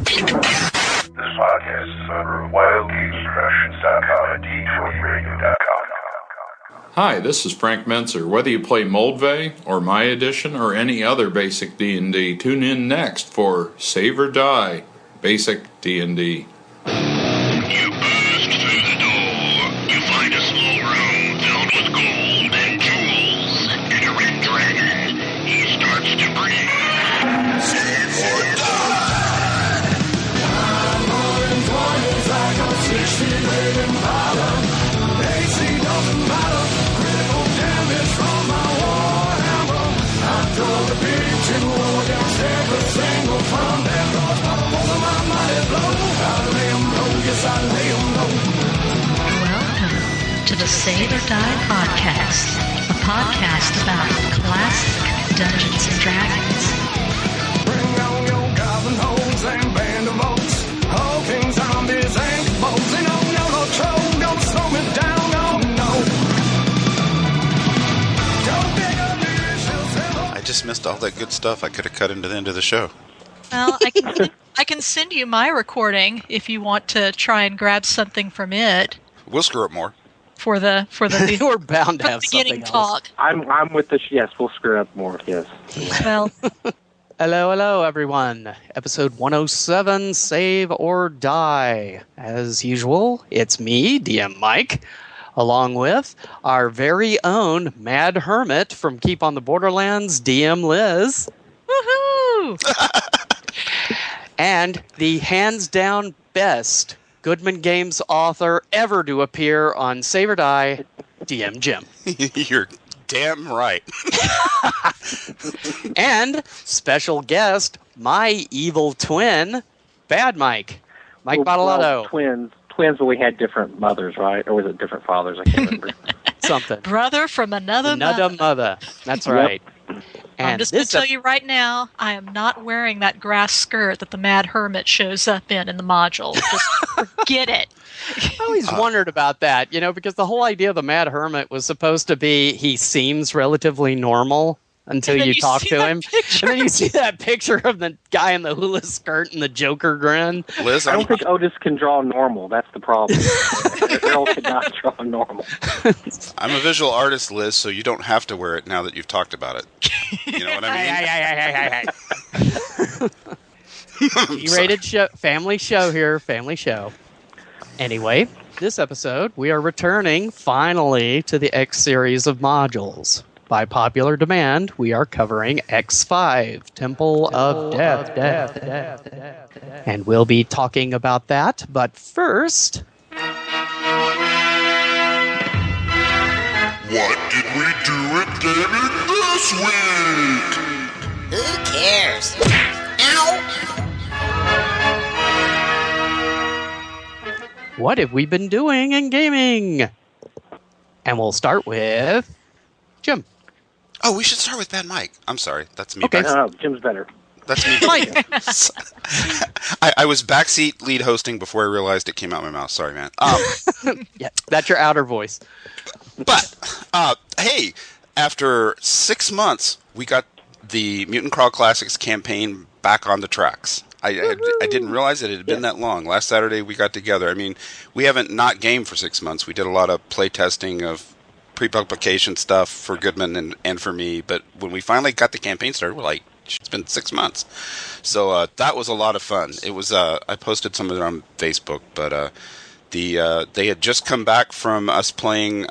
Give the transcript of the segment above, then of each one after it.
This podcast is a member of WildGamesProductions.com and D20Radio.com. Hi, this is Frank Menzer. Whether you play Moldvay or My Edition or any other basic D&D, tune in next for Save or Die, Basic D&D. You burst through the door. You find a small room filled with gold and jewels and a red dragon. He starts to breathe. Save or die! Welcome to the Save or Die podcast, a podcast about classic Dungeons and Dragons. Bring on your goblin holes and band of oaks, hulking zombies and foes. And oh no, no troll, don't slow me down, oh no. I just missed all that good stuff I could have cut into the end of the show. Well, I can send you my recording if you want to try and grab something from it We'll screw up more. for the We're bound to for have the something beginning else. talk. I'm with the yes. We'll screw up more. Yes. Well, Hello, everyone. Episode 107, Save or Die. As usual, it's me, DM Mike, along with our very own Mad Hermit from Keep on the Borderlands, DM Liz, woohoo! and the hands-down best Goodman Games author ever to appear on Save or Die, DM Jim. You're damn right. And special guest, my evil twin, Bad Mike Badolato. Twins, but we had different mothers, right? Or was it different fathers? I can't remember. Something. Brother from another Mother. That's right. I'm And just going to this tell you right now, I am not wearing that grass skirt that the Mad Hermit shows up in the module. Just forget it. I always wondered about that, because the whole idea of the Mad Hermit was supposed to be he seems relatively normal until And then you talk see to that him. picture. And then you see that picture of the guy in the hula skirt and the Joker grin. Liz, I I'm, don't think Otis can draw normal. That's the problem. Earl could not draw normal. I'm a visual artist, Liz, so you don't have to wear it now that you've talked about it. You know what I mean? E-rated show, family show here, family show. Anyway, this episode, we are returning finally to the X series of modules. By popular demand, we are covering X5, Temple of Death. And we'll be talking about that, but first... What did we do at gaming this week? Who cares? Ow! What have we been doing in gaming? And we'll start with Jim. Oh, we should start with Bad Mike. I'm sorry. That's me. Okay. No, Jim's better. That's me. Mike. I was backseat lead hosting before I realized it came out of my mouth. Sorry, man. Yeah, that's your outer voice. But, hey, after 6 months, we got the Mutant Crawl Classics campaign back on the tracks. I didn't realize it had been that long. Last Saturday, we got together. I mean, we haven't not gamed for 6 months. We did a lot of play testing of pre-publication stuff for Goodman and for me. But when we finally got the campaign started, we're like, it's been 6 months. So that was a lot of fun. It was I posted some of it on Facebook, but they had just come back from us playing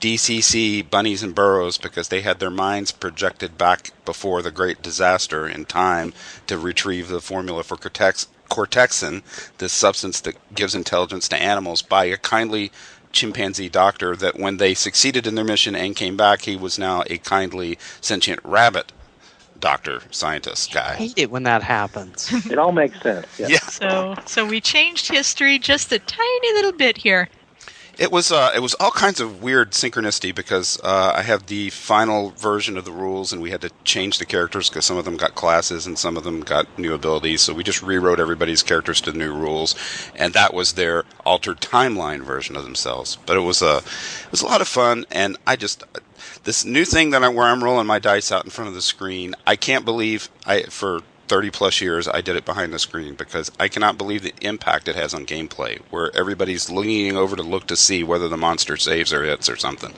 DCC Bunnies and Burrows because they had their minds projected back before the Great Disaster in time to retrieve the formula for cortexin, this substance that gives intelligence to animals, by a kindly chimpanzee doctor that when they succeeded in their mission and came back, he was now a kindly sentient rabbit doctor, scientist guy. I hate it when that happens. It all makes sense. Yeah. So we changed history just a tiny little bit here. It was all kinds of weird synchronicity because I have the final version of the rules and we had to change the characters because some of them got classes and some of them got new abilities. So we just rewrote everybody's characters to the new rules, and that was their altered timeline version of themselves. But it was a lot of fun, and this new thing where I'm rolling my dice out in front of the screen. I can't believe for 30-plus years, I did it behind the screen because I cannot believe the impact it has on gameplay, where everybody's leaning over to look to see whether the monster saves or hits or something.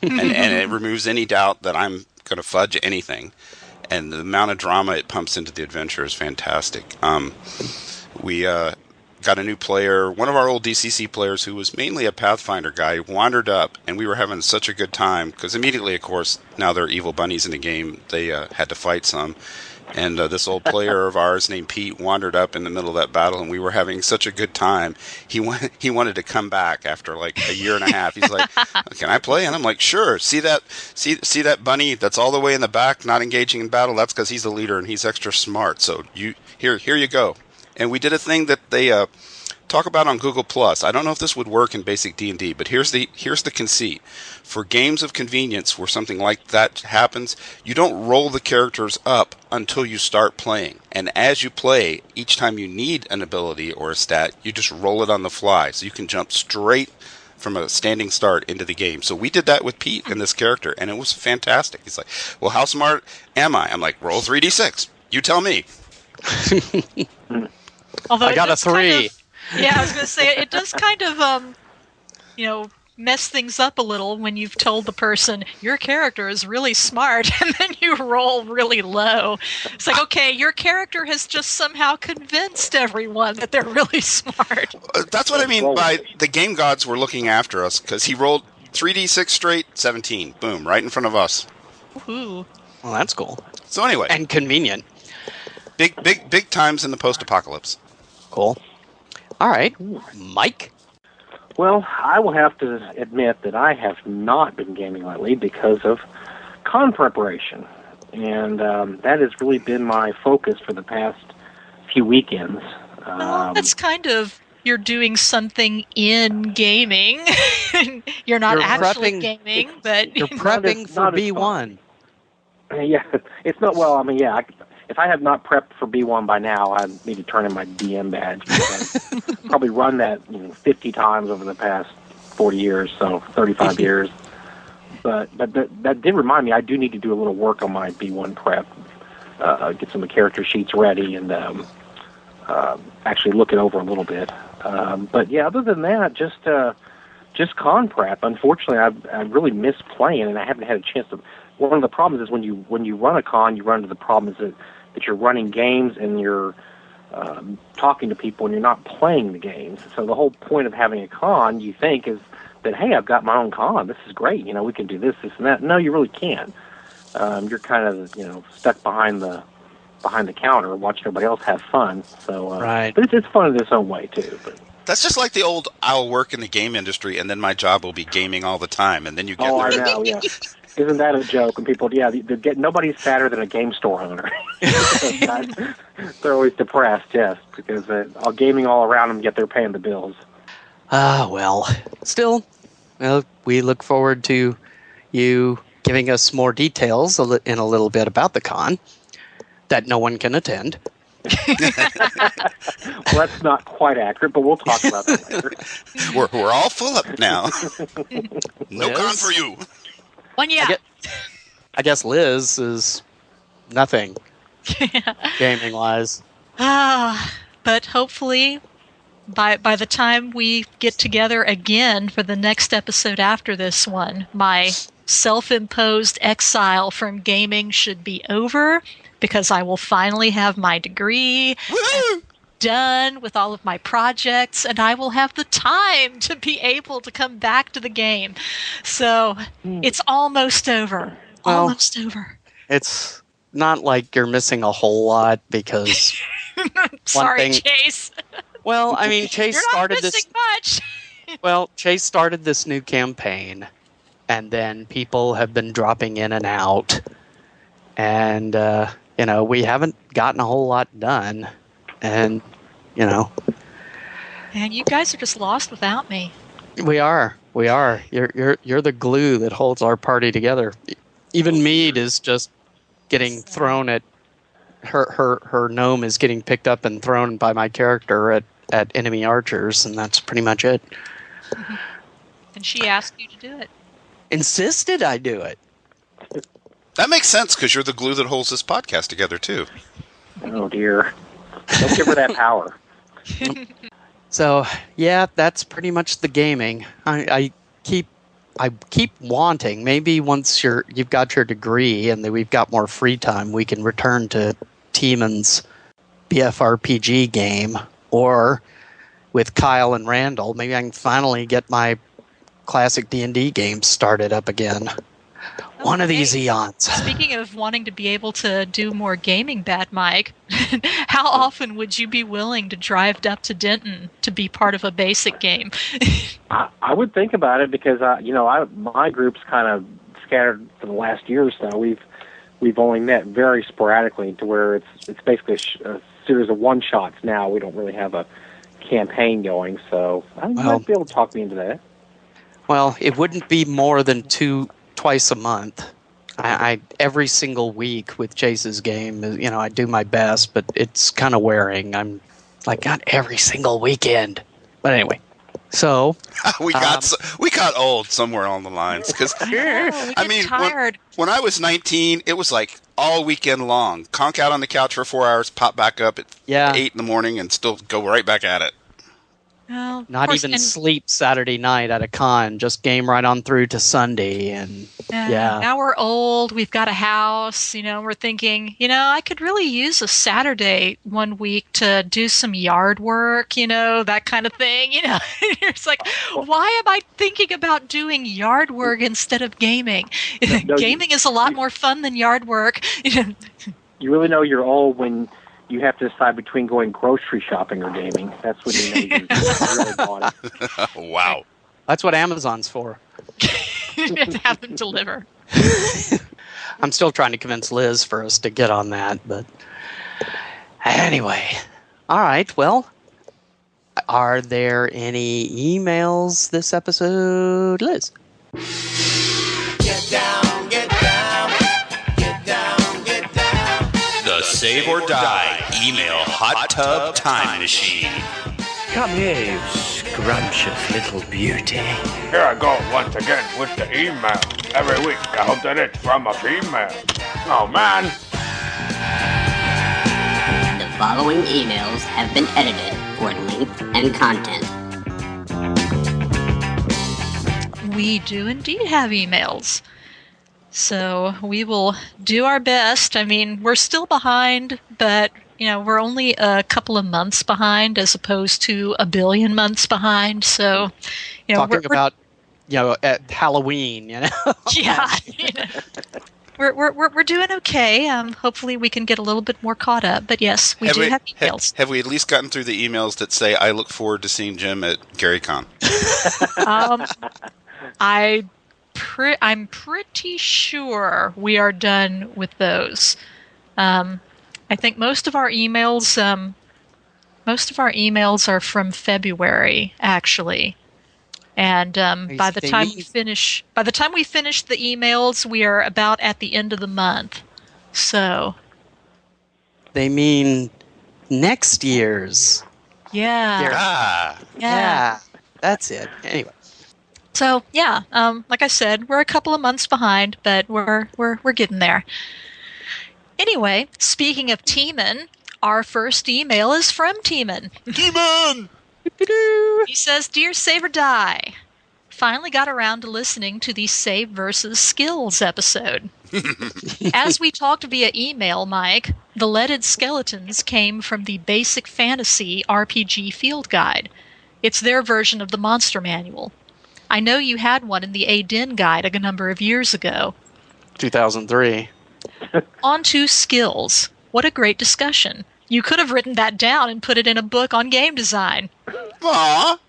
and it removes any doubt that I'm going to fudge anything. And the amount of drama it pumps into the adventure is fantastic. We got a new player, one of our old DCC players who was mainly a Pathfinder guy, wandered up, and we were having such a good time, because immediately, of course, now there are evil bunnies in the game, they had to fight some. And this old player of ours named Pete wandered up in the middle of that battle, and we were having such a good time. He wanted to come back after like a year and a half. He's like, "Can I play?" And I'm like, "Sure." See that bunny that's all the way in the back, not engaging in battle? That's because he's the leader and he's extra smart. So here you go. And we did a thing that they talk about on Google Plus. I don't know if this would work in basic D&D, but here's the conceit. For games of convenience where something like that happens, you don't roll the characters up until you start playing. And as you play, each time you need an ability or a stat, you just roll it on the fly. So you can jump straight from a standing start into the game. So we did that with Pete and this character, and it was fantastic. He's like, "Well, how smart am I?" I'm like, "Roll 3d6. You tell me." Although I got a 3. Yeah, I was going to say, it does kind of, mess things up a little when you've told the person, your character is really smart, and then you roll really low. It's like, okay, your character has just somehow convinced everyone that they're really smart. That's what I mean by the game gods were looking after us, because he rolled 3d6 straight, 17. Boom, right in front of us. Ooh. Well, that's cool. So anyway. And convenient. Big times in the post-apocalypse. Cool. All right, Mike? Well, I will have to admit that I have not been gaming lately because of con preparation. And that has really been my focus for the past few weekends. Well, that's kind of, you're doing something in gaming. You're not actually gaming, but... You're prepping for B1. Yeah, it's not, well, I mean, yeah, if I have not prepped for B1 by now, I need to turn in my DM badge. Because I've probably run that 50 times over the past 40 years, so 35 years. But that did remind me, I do need to do a little work on my B1 prep, get some of the character sheets ready, and actually look it over a little bit. But yeah, other than that, just con prep. Unfortunately, I really miss playing, and I haven't had a chance to. One of the problems is when you run a con, you run into the problem is that you're running games and you're talking to people and you're not playing the games. So the whole point of having a con, you think, is that, hey, I've got my own con. This is great. We can do this, and that. No, you really can't. You're kind of stuck behind the counter watching everybody else have fun. So, right. But it's fun in its own way too. But that's just like the old, I'll work in the game industry and then my job will be gaming all the time, and then you get I know, yeah. Isn't that a joke? And people, nobody's sadder than a game store owner. They're always depressed, yes, because gaming all around them, yet they're paying the bills. Well, still, we look forward to you giving us more details in a little bit about the con that no one can attend. Well, that's not quite accurate, but we'll talk about that later. We're all full up now. No con for you. One, yeah. I guess Liz is nothing gaming-wise. But hopefully, by the time we get together again for the next episode after this one, my self-imposed exile from gaming should be over, because I will finally have my degree done with all of my projects, and I will have the time to be able to come back to the game. So it's almost over. Well, almost over. It's not like you're missing a whole lot, because sorry, Chase. Well, I mean, Chase You're started not missing this. Much. Well, Chase started this new campaign, and then people have been dropping in and out, and we haven't gotten a whole lot done, and And you guys are just lost without me. We are. You're the glue that holds our party together. Even Mead is just getting thrown at her gnome is getting picked up and thrown by my character at enemy archers, and that's pretty much it. And she asked you to do it. Insisted I do it. That makes sense, because you're the glue that holds this podcast together, too. Oh dear. Don't give her that power. So yeah, that's pretty much the gaming. I keep wanting, maybe once you've got your degree and then we've got more free time, we can return to Teeman's BFRPG game, or with Kyle and Randall, maybe I can finally get my classic D&D games started up again. One of these eons. Speaking of wanting to be able to do more gaming, Bad Mike, how often would you be willing to drive up to Denton to be part of a basic game? I would think about it because my group's kind of scattered for the last year or so. We've only met very sporadically to where it's basically a series of one shots now. We don't really have a campaign going, so I might be able to talk me into that. Well, it wouldn't be more than twice a month. I every single week with Chase's game, I do my best, but it's kind of wearing. I'm like, not every single weekend. But anyway, so we got old somewhere on the lines because tired. When I was 19, it was like all weekend long. Conk out on the couch for 4 hours, pop back up at 8 in the morning, and still go right back at it. Well, not even sleep Saturday night at a con, just game right on through to Sunday. And now we're old, we've got a house, we're thinking, I could really use a Saturday one week to do some yard work, that kind of thing. It's like, why am I thinking about doing yard work instead of gaming? Gaming is a lot more fun than yard work. You really know you're old when you have to decide between going grocery shopping or gaming. That's when you know you're really bought it. Wow. That's what Amazon's for. Have them deliver. I'm still trying to convince Liz for us to get on that, but anyway. All right, well, are there any emails this episode, Liz? Get down, get down, get down, get down. The Save or Die Email Hot Tub Time Machine. Come here, you scrumptious little beauty. Here I go once again with the email. Every week I hope that it's from a female. Oh man. The following emails have been edited for length and content. We do indeed have emails. So we will do our best. I mean, we're still behind, but we're only a couple of months behind as opposed to a billion months behind. So, talking about at Halloween, Yeah, we're doing okay. Hopefully, we can get a little bit more caught up. But yes, we do have emails. Have we at least gotten through the emails that say, "I look forward to seeing Jim at GaryCon"? I'm pretty sure we are done with those. I think most of our emails are from February, actually. And by the time we finish the emails, we are about at the end of the month. So they mean next year's. Yeah. Yeah. That's it. Anyway. So yeah, like I said, we're a couple of months behind, but we're getting there. Anyway, speaking of Teeman, our first email is from Teeman. Teeman! He says, "Dear Save or Die, finally got around to listening to the Save versus Skills episode. As we talked via email, Mike, the leaded skeletons came from the Basic Fantasy RPG Field Guide. It's their version of the Monster Manual. I know you had one in the A-Den Guide a number of years ago. 2003. On to skills. What a great discussion. You could have written that down and put it in a book on game design. Aww.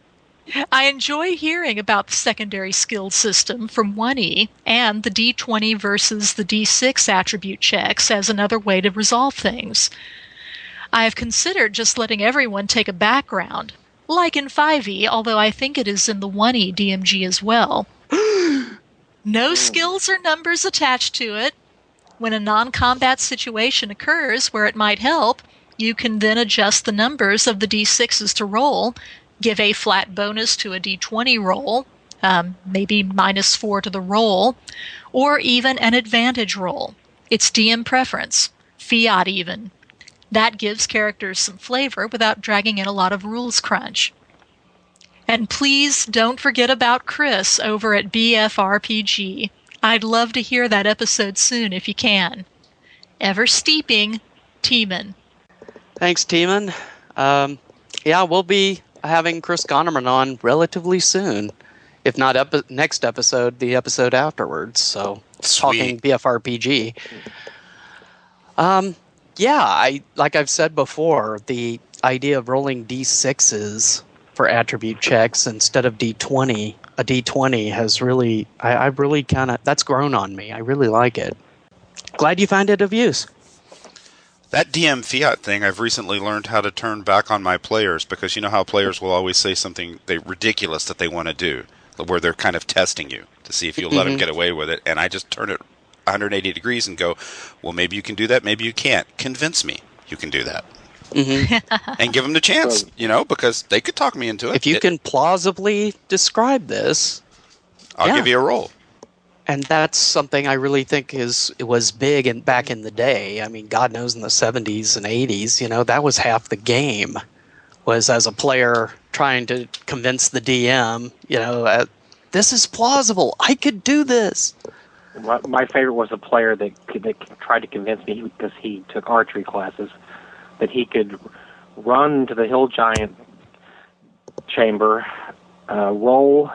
I enjoy hearing about the secondary skills system from 1E and the D20 versus the D6 attribute checks as another way to resolve things. I have considered just letting everyone take a background, like in 5E, although I think it is in the 1E DMG as well. No skills or numbers attached to it. When a non-combat situation occurs where it might help, you can then adjust the numbers of the D6s to roll, give a flat bonus to a D20 roll, maybe -4 to the roll, or even an advantage roll. It's DM preference, fiat even. That gives characters some flavor without dragging in a lot of rules crunch. And please don't forget about Chris over at BFRPG. I'd love to hear that episode soon if you can. Ever steeping, Teeman. Thanks, Teeman. Yeah, we'll be having Chris Gonerman on relatively soon. If not next episode, the episode afterwards. So, talking BFRPG. Yeah, like I've said before, the idea of rolling D6s for attribute checks instead of D20, a D20 has really, I really kind of, that's grown on me. I really like it. Glad you find it of use. That DM fiat thing, I've recently learned how to turn back on my players, because you know how players will always say something ridiculous that they want to do, where they're kind of testing you to see if you'll let them get away with it, and I just turn it 180 degrees and go, well, maybe you can do that, maybe you can't. Convince me you can do that. And give them the chance, because they could talk me into it. If you can plausibly describe this, I'll give you a roll. And that's something I really think was big back in the day. I mean, God knows in the 70s and 80s, that was half the game, was as a player trying to convince the DM, this is plausible. I could do this. My favorite was a player that tried to convince me, because he took archery classes, that he could run to the hill giant chamber, roll,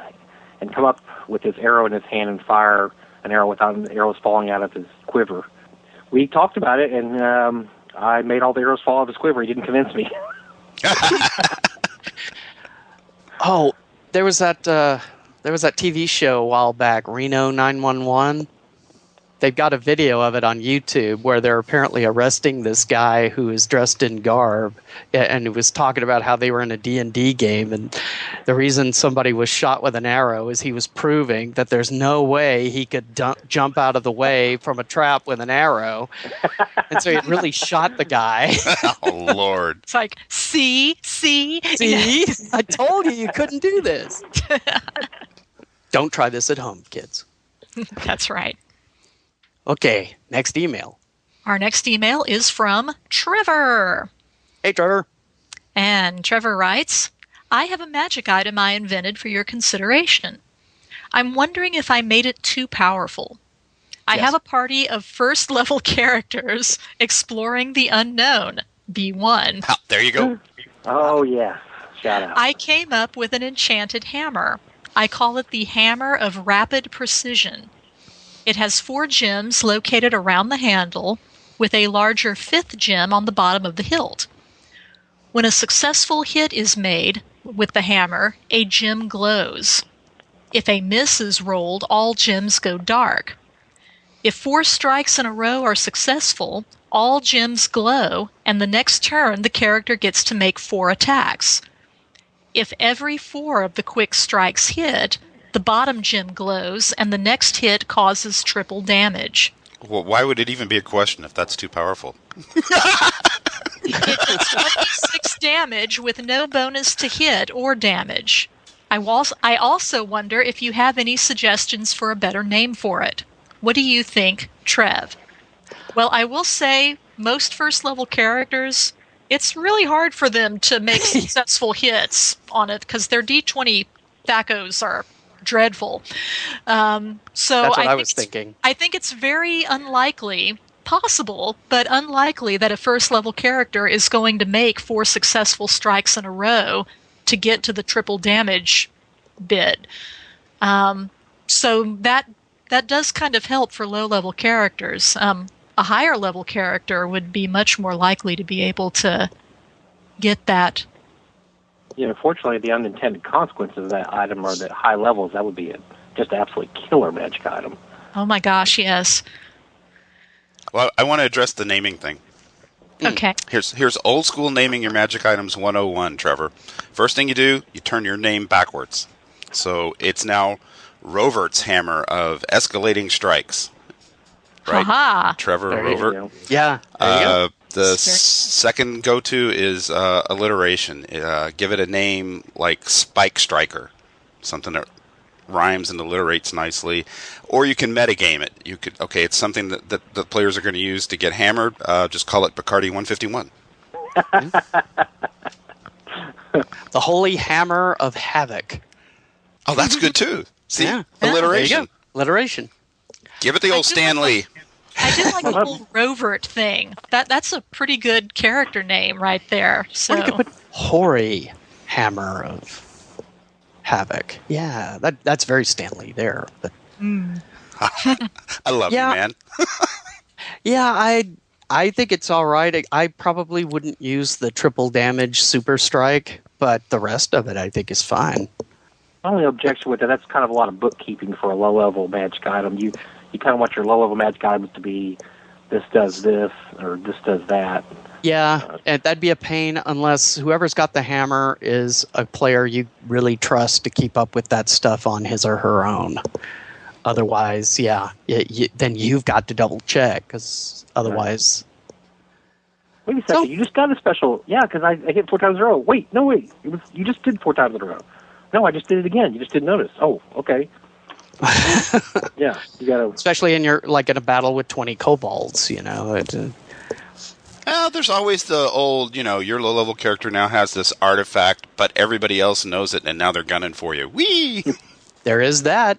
and come up with his arrow in his hand and fire an arrow without the arrows falling out of his quiver. We talked about it, and I made all the arrows fall out of his quiver. He didn't convince me. Oh, there was that TV show a while back, Reno 911. They've got a video of it on YouTube where they're apparently arresting this guy who is dressed in garb and who was talking about how they were in a D&D game, and the reason somebody was shot with an arrow is he was proving that there's no way he could jump out of the way from a trap with an arrow. And so it really shot the guy. Oh, Lord. It's like, see? I told you couldn't do this. Don't try this at home, kids. That's right. Okay, next email. Our next email is from Trevor. Hey, Trevor. And Trevor writes, I have a magic item I invented for your consideration. I'm wondering if I made it too powerful. I have a party of first-level characters exploring the unknown, B1. Oh, there you go. Oh, yeah. Shout out. I came up with an enchanted hammer. I call it the Hammer of Rapid Precision. It has 4 gems located around the handle, with a larger 5th gem on the bottom of the hilt. When a successful hit is made with the hammer, a gem glows. If a miss is rolled, all gems go dark. If 4 strikes in a row are successful, all gems glow, and the next turn the character gets to make 4 attacks. If every 4 of the quick strikes hit, the bottom gem glows, and the next hit causes triple damage. Well, why would it even be a question if that's too powerful? It's 26 damage with no bonus to hit or damage. I also wonder if you have any suggestions for a better name for it. What do you think, Trev? Well, I will say most first-level characters, it's really hard for them to make successful hits on it because their D20 thacos are dreadful. So that's what I was thinking. I think it's very unlikely, possible, but unlikely that a first-level character is going to make 4 successful strikes in a row to get to the triple damage bit. So that does kind of help for low-level characters. A higher-level character would be much more likely to be able to get that. Yeah, unfortunately, the unintended consequences of that item are that high levels, that would be just an absolutely killer magic item. Oh my gosh, yes. Well, I want to address the naming thing. Okay. Here's old school naming your magic items 101, Trevor. First thing you do, you turn your name backwards. So it's now Rovert's Hammer of Escalating Strikes. Right? Aha. Trevor Rovert. Yeah. There you go. The second go-to is alliteration. Give it a name like Spike Striker, something that rhymes and alliterates nicely. Or you can metagame it. It's something that the players are going to use to get hammered. Just call it Bacardi 151. The Holy Hammer of Havoc. Oh, that's good too. See, Yeah. alliteration. There you go. Alliteration. Give it the old Stanley. I did like the whole Rovert thing. That's a pretty good character name right there. So Or you could put Hoary Hammer of Havoc. Yeah, that's very Stanley there. But I love you, man. yeah, I think it's all right. I probably wouldn't use the triple damage super strike, but the rest of it I think is fine. My only objection with that's kind of a lot of bookkeeping for a low-level magic item. You kind of want your low-level magic items to be this does this or this does that. Yeah, and that'd be a pain unless whoever's got the hammer is a player you really trust to keep up with that stuff on his or her own. Otherwise, yeah, then you've got to double check because otherwise. Wait a second, you just got a special. Yeah, because I hit 4 times in a row. Wait, you just did 4 times in a row. No, I just did it again. You just didn't notice. Oh, okay. Yeah, you gotta. Especially in in a battle with 20 kobolds, Well, there's always the old, your low-level character now has this artifact, but everybody else knows it, and now they're gunning for you. Whee! There is that.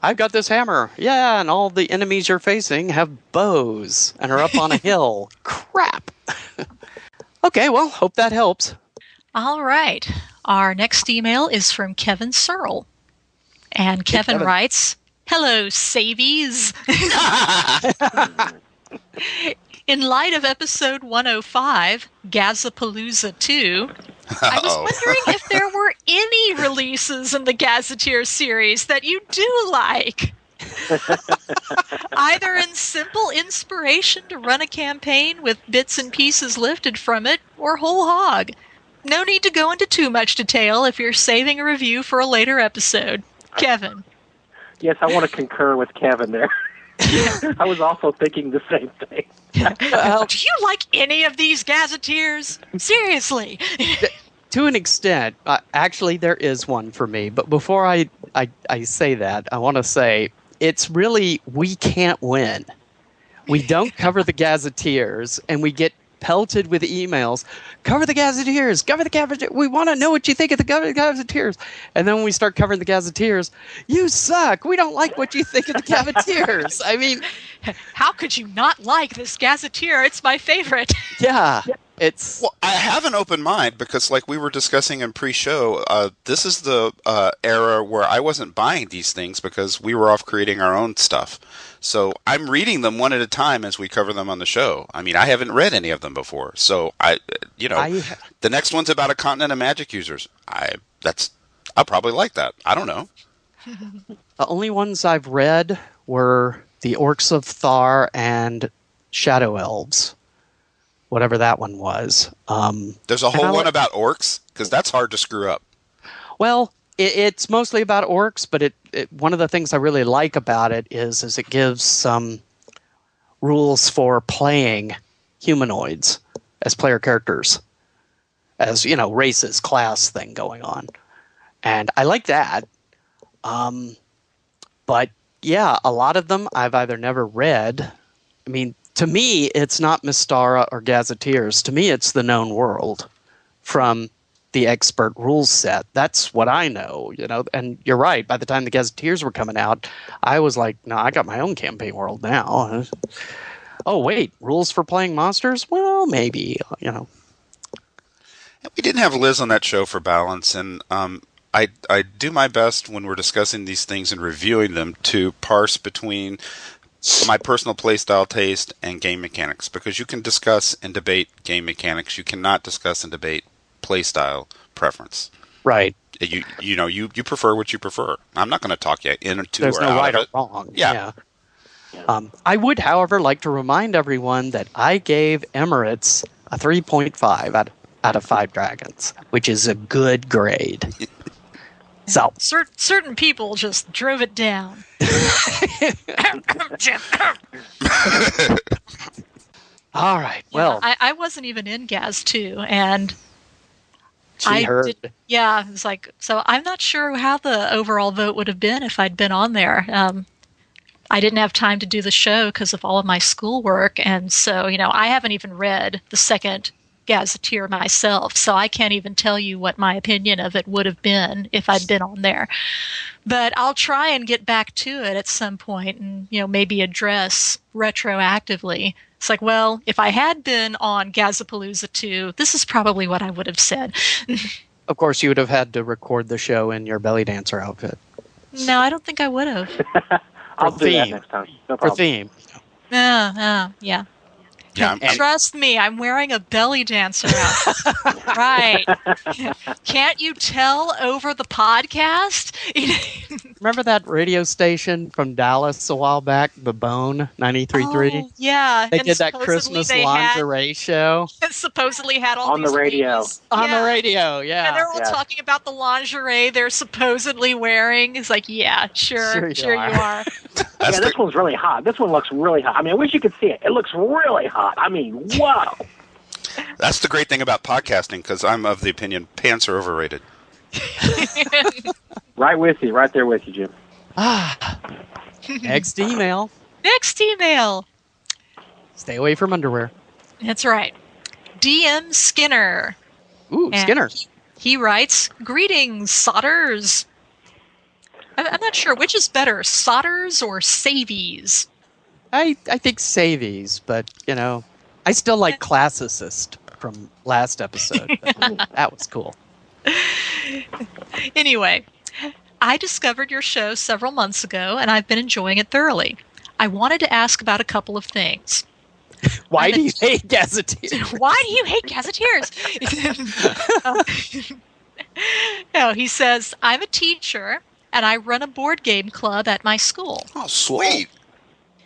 I've got this hammer. Yeah, and all the enemies you're facing have bows and are up on a hill. Crap. Okay, well, hope that helps. all right. Our next email is from Kevin Searle. And Kevin writes, "Hello, Savies." In light of episode 105, Gazapalooza 2, I was wondering if there were any releases in the Gazetteer series that you do like. Either in simple inspiration to run a campaign with bits and pieces lifted from it, or whole hog. No need to go into too much detail if you're saving a review for a later episode. Kevin. Yes, I want to concur with Kevin there. I was also thinking the same thing. Do you like any of these Gazetteers? Seriously. To an extent, actually there is one for me. But before I say that, I want to say it's really, we can't win. We don't cover the Gazetteers, and we get pelted with emails. Cover the Gazetteers. Cover the Gazetteers. We want to know what you think of the Gazetteers. And then when we start covering the Gazetteers, you suck. We don't like what you think of the Gazetteers. I mean, how could you not like this Gazetteer? It's my favorite. Yeah. Well, I have an open mind because, like we were discussing in pre-show, this is the era where I wasn't buying these things because we were off creating our own stuff. So I'm reading them one at a time as we cover them on the show. I mean, I haven't read any of them before, so the next one's about a continent of magic users. I'll probably like that. I don't know. The only ones I've read were the Orcs of Thar and Shadow Elves. Whatever that one was. There's a whole one about orcs, because that's hard to screw up. Well, it's mostly about orcs, but one of the things I really like about it is it gives some rules for playing humanoids as player characters. As, races, class thing going on. And I like that. But, yeah, a lot of them I've either never read. I mean, to me, it's not Mystara or Gazetteers. To me, it's the known world from the expert rules set. That's what I know, And you're right. By the time the Gazetteers were coming out, I was like, no, I got my own campaign world now. Oh, wait, rules for playing monsters? Well, maybe, We didn't have Liz on that show for balance, and I do my best when we're discussing these things and reviewing them to parse between my personal playstyle taste and game mechanics, because you can discuss and debate game mechanics. You cannot discuss and debate playstyle preference. Right. You prefer what you prefer. I'm not going to talk you into There's or no out right of or it. wrong. Yeah. I would, however, like to remind everyone that I gave Emirates a 3.5 out of 5 dragons, which is a good grade. So certain people just drove it down. All right. Well, I wasn't even in Gaz 2, and she heard. Yeah, it's like, so I'm not sure how the overall vote would have been if I'd been on there. I didn't have time to do the show because of all of my schoolwork. And so, I haven't even read the second Gazetteer myself, so I can't even tell you what my opinion of it would have been if I'd been on there. But I'll try and get back to it at some point and, maybe address retroactively. It's like, well, if I had been on Gazapalooza 2, this is probably what I would have said. Of course, you would have had to record the show in your belly dancer outfit. No, I don't think I would have. I'll do that next time. No problem. For theme. Yeah. Yeah, Trust me, I'm wearing a belly dancer outfit. Right. Can't you tell over the podcast? Remember that radio station from Dallas a while back, The Bone 93.3? Oh, yeah. They did that Christmas lingerie show. Supposedly had all on these the radio. ladies. On the radio, yeah. And they're all talking about the lingerie they're supposedly wearing. It's like, yeah, sure you are. Yeah, this one's really hot. This one looks really hot. I mean, I wish you could see it. It looks really hot. I mean, wow. That's the great thing about podcasting, because I'm of the opinion pants are overrated. Right with you. Right there with you, Jim. Next email. Next email. Stay away from underwear. That's right. DM Skinner. Ooh, And Skinner. He writes, "Greetings, Sodders." I'm not sure which is better, Sodders or Savies. I think Savies, but, I still like Classicist from last episode. That was cool. Anyway, I discovered your show several months ago, and I've been enjoying it thoroughly. I wanted to ask about a couple of things. Why do you hate Gazetteers? Why do you hate Gazetteers? No, he says, I'm a teacher, and I run a board game club at my school. Oh, sweet.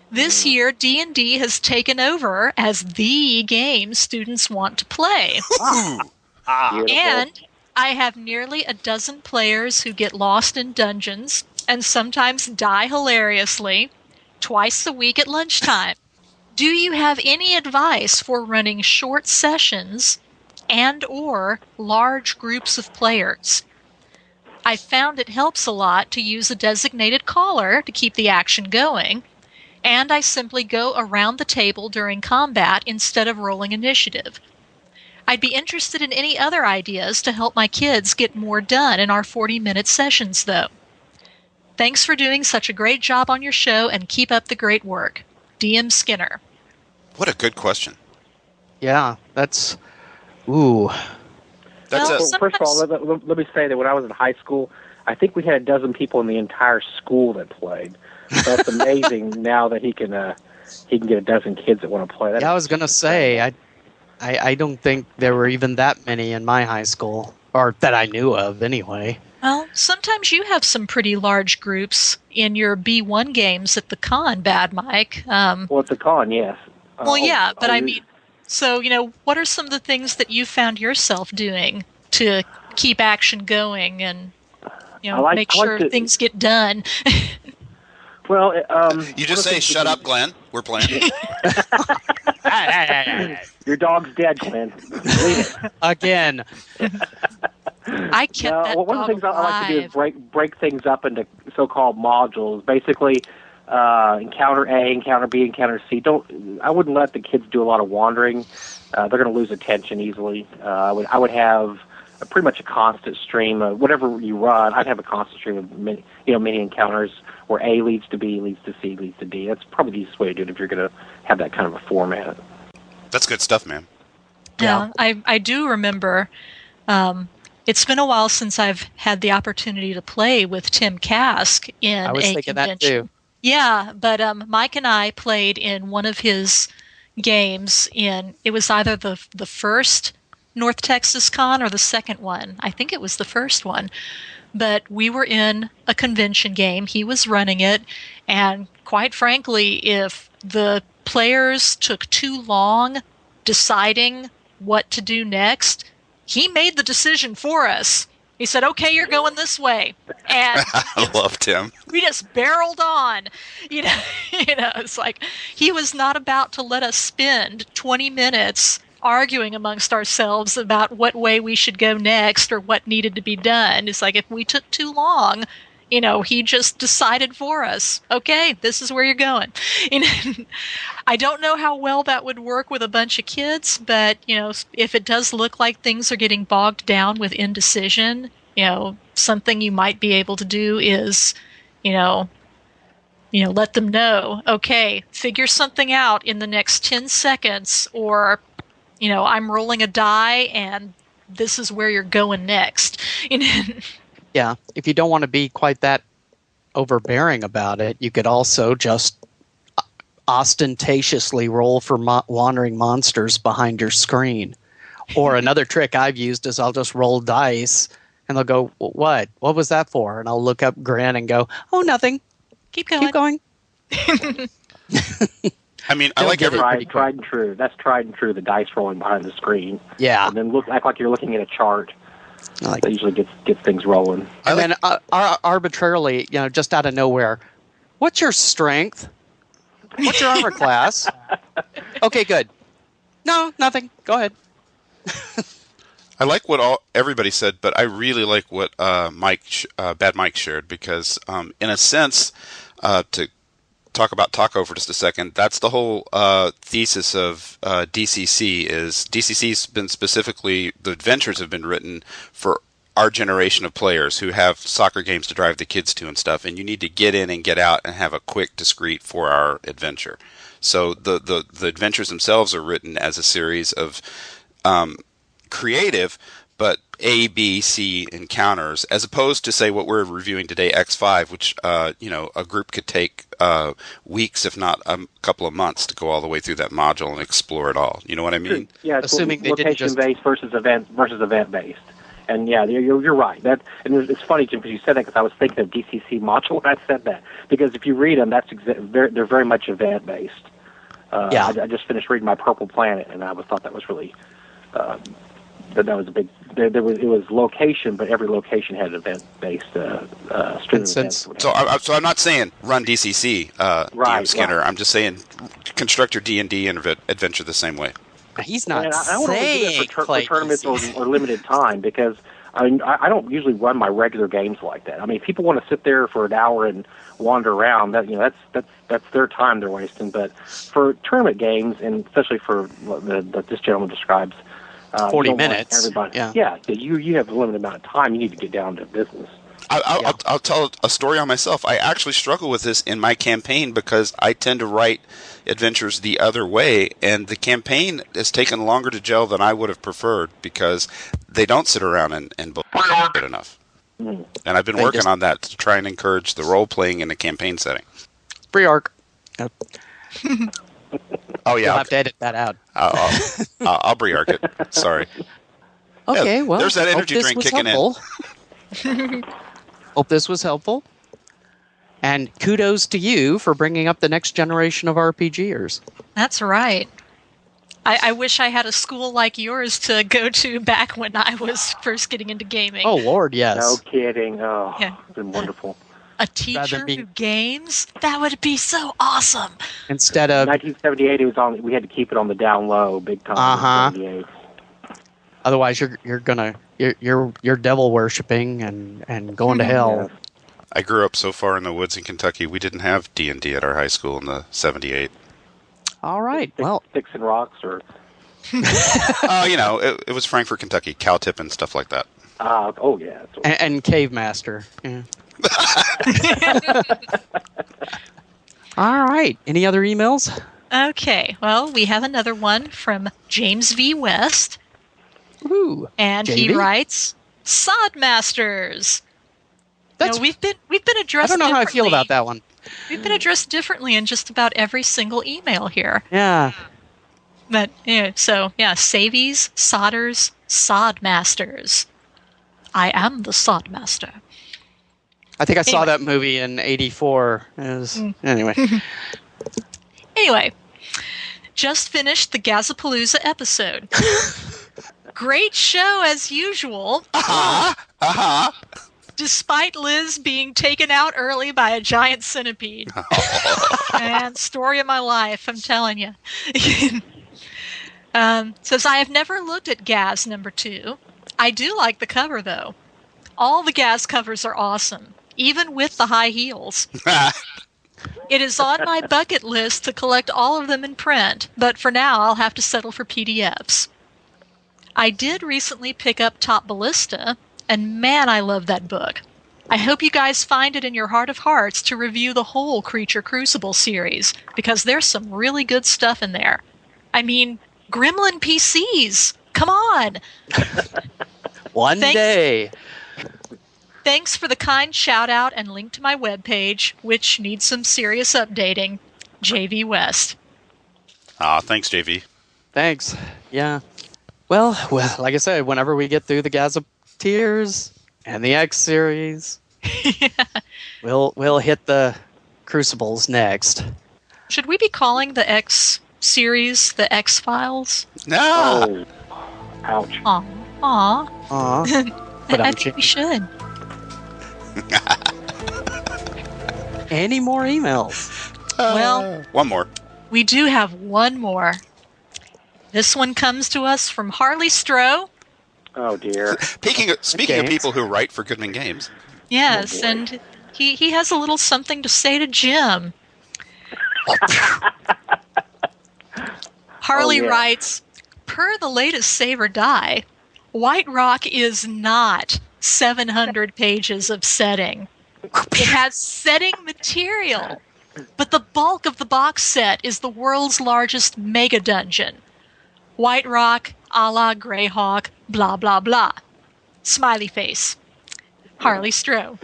This year, D&D has taken over as the game students want to play. And I have nearly a dozen players who get lost in dungeons and sometimes die hilariously twice a week at lunchtime. Do you have any advice for running short sessions and or large groups of players? I found it helps a lot to use a designated caller to keep the action going, and I simply go around the table during combat instead of rolling initiative. I'd be interested in any other ideas to help my kids get more done in our 40-minute sessions, though. Thanks for doing such a great job on your show, and keep up the great work. DM Skinner. What a good question. Yeah, that's... Ooh. First of all, let me say that when I was in high school, I think we had a dozen people in the entire school that played. So it's amazing now that he can get a dozen kids that want to play. I was going to say, I don't think there were even that many in my high school, or that I knew of anyway. Well, sometimes you have some pretty large groups in your B1 games at the con, Bad Mike. Well, at the con, yes. Yeah, but I mean, so, what are some of the things that you found yourself doing to keep action going and, make sure things get done? Well, you just say, "Shut up, Glenn. We're playing." Your dog's dead, Glenn. Leave it. Again. I kept that one of the dog things I like to do is alive. break things up into so-called modules. Basically, encounter A, encounter B, encounter C. I wouldn't let the kids do a lot of wandering. They're going to lose attention easily. I would have pretty much a constant stream of whatever you run. I'd have a constant stream of many encounters where A leads to B, leads to C, leads to D. That's probably the easiest way to do it if you're going to have that kind of a format. That's good stuff, man. Yeah, I do remember. It's been a while since I've had the opportunity to play with Tim Kask in I was thinking convention. that too. Yeah, but Mike and I played in one of his games it was either the first North Texas Con or the second one. I think it was the first one. But we were in a convention game. He was running it. And quite frankly, if the players took too long deciding what to do next, he made the decision for us. He said, "Okay, you're going this way." And I loved him. we just barreled on. It's like he was not about to let us spend 20 minutes arguing amongst ourselves about what way we should go next or what needed to be done. It's like if we took too long, He just decided for us, okay, this is where you're going. I don't know how well that would work with a bunch of kids, but, if it does look like things are getting bogged down with indecision, something you might be able to do is, let them know, okay, figure something out in the next 10 seconds, or, I'm rolling a die and this is where you're going next. Yeah, if you don't want to be quite that overbearing about it, you could also just ostentatiously roll for wandering monsters behind your screen. Or another trick I've used is I'll just roll dice, and they'll go, "What? What was that for?" And I'll look up, grin, and go, "Oh, nothing. Keep going. Keep going." I mean, I like every tried and true. That's tried and true. The dice rolling behind the screen. Yeah, and then act like you're looking at a chart. That usually gets things rolling. And then arbitrarily, just out of nowhere, what's your strength? What's your armor class? Okay, good. No, nothing. Go ahead. I like what everybody said, but I really like what Bad Mike shared, because in a sense, to talk about Taco for just a second, that's the whole thesis of DCC. Is DCC's been specifically, the adventures have been written for our generation of players who have soccer games to drive the kids to and stuff, and you need to get in and get out and have a quick, discrete 4-hour adventure. So the adventures themselves are written as a series of creative but A, B, C encounters, as opposed to, say, what we're reviewing today, X5, which a group could take weeks, if not a couple of months, to go all the way through that module and explore it all. You know what I mean? Yeah, assuming they didn't just location-based versus event-based. And yeah, you're right. It's funny, Jim, because you said that, because I was thinking of DCC module when I said that. Because if you read them, they're very much event-based. Yeah. I just finished reading my Purple Planet, and I thought that was really that was a big. It was location, but every location had an event-based string of events. So I'm not saying run DCC, DM Skinner. Right. I'm just saying construct your D&D adventure the same way. He's not I want to do that for tournaments or limited time, because I don't usually run my regular games like that. I mean, if people want to sit there for an hour and wander around, that's their time they're wasting. But for tournament games, and especially for what this gentleman describes, 40 minutes. Everybody, yeah. You have a limited amount of time. You need to get down to business. I'll tell a story on myself. I actually struggle with this in my campaign because I tend to write adventures the other way, and the campaign has taken longer to gel than I would have preferred, because they don't sit around and bullshit enough. And I've been working on that to try and encourage the role-playing in a campaign setting. Pre-arc. Oh, yeah. You'll have to edit that out. I'll pre-arc it. Sorry. Okay, Yeah, well, there's that energy drink kicking in. Hope this was helpful. And kudos to you for bringing up the next generation of RPGers. That's right. I wish I had a school like yours to go to back when I was first getting into gaming. Oh, Lord, yes. No kidding. Oh, yeah. It's been wonderful. A teacher who games? That would be so awesome. Instead of 1978, it was on. We had to keep it on the down low, big time. Otherwise, you're devil worshipping and going to hell. Yeah. I grew up so far in the woods in Kentucky, we didn't have D&D at our high school in the 78. All right. Well, sticks and rocks, or it was Frankfort, Kentucky, cow tip and stuff like that. Oh yeah. And Cave Master. Yeah. All right. Any other emails? Okay. Well, we have another one from James V. West. Ooh. And JV? he writes, Sod Masters. We've been addressed. I don't know how I feel about that one. We've been addressed differently in just about every single email here. Yeah. But Savies, Sodders, Sod Masters. I am the Sod Master. I think I saw that movie in '84. Anyway. Anyway, just finished the Gazapalooza episode. Great show as usual. Despite Liz being taken out early by a giant centipede. And story of my life, I'm telling you. Says, I have never looked at Gaz number 2. I do like the cover, though. All the Gaz covers are awesome. even with the high heels. It is on my bucket list to collect all of them in print, but for now I'll have to settle for PDFs. I did recently pick up Top Ballista, and man, I love that book. I hope you guys find it in your heart of hearts to review the whole Creature Crucible series, because there's some really good stuff in there. I mean, Gremlin PCs! Come on! One day! Thanks for the kind shout-out and link to my webpage, which needs some serious updating. JV West. Thanks, JV. Thanks. Yeah. Well, like I said, whenever we get through the Gazetteers and the X series, we'll hit the Crucibles next. Should we be calling the X series the X Files? No. Oh, ouch. Aw. But I think we should. Any more emails? Well, one more. We do have one more. This one comes to us from Harley Stroh. Oh, dear. Speaking of people who write for Goodman Games. Yes, and he has a little something to say to Jim. Harley writes, per the latest Save or Die, White Rock is not 700 pages of setting. It has setting material, but the bulk of the box set is the world's largest mega dungeon. White Rock, a la Greyhawk, blah, blah, blah. Smiley face. Harley Stroh.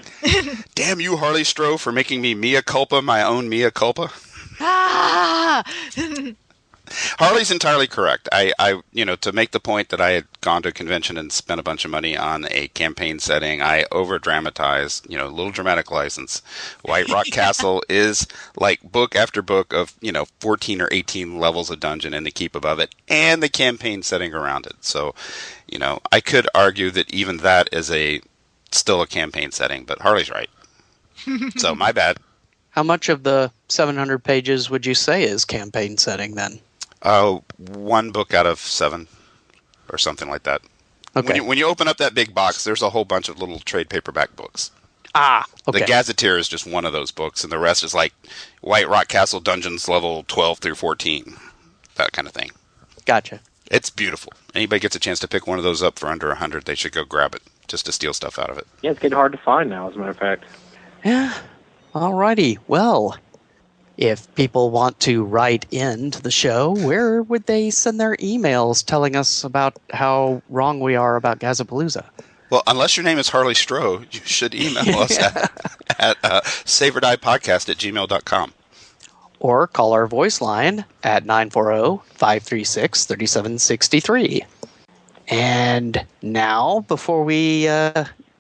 Damn you, Harley Stroh, for making me mea culpa, my own mea culpa. Ah! Harley's entirely correct. I to make the point that I had gone to a convention and spent a bunch of money on a campaign setting, I over-dramatized, a little dramatic license. White Rock Castle is like book after book of, 14 or 18 levels of dungeon and the keep above it, and the campaign setting around it. So, I could argue that even that is still a campaign setting, but Harley's right. So, my bad. How much of the 700 pages would you say is campaign setting then? One book out of 7 or something like that. Okay. When you open up that big box, there's a whole bunch of little trade paperback books. Okay. The Gazetteer is just one of those books, and the rest is like White Rock Castle Dungeons level 12 through 14, that kind of thing. Gotcha. It's beautiful. Anybody gets a chance to pick one of those up for under 100, they should go grab it, just to steal stuff out of it. Yeah, it's getting hard to find now, as a matter of fact. Yeah. Alrighty. Well, if people want to write into the show, where would they send their emails telling us about how wrong we are about Gazapalooza? Well, unless your name is Harley Stroh, you should email us at saveordiepodcast@gmail.com. Or call our voice line at 940-536-3763. And now, before we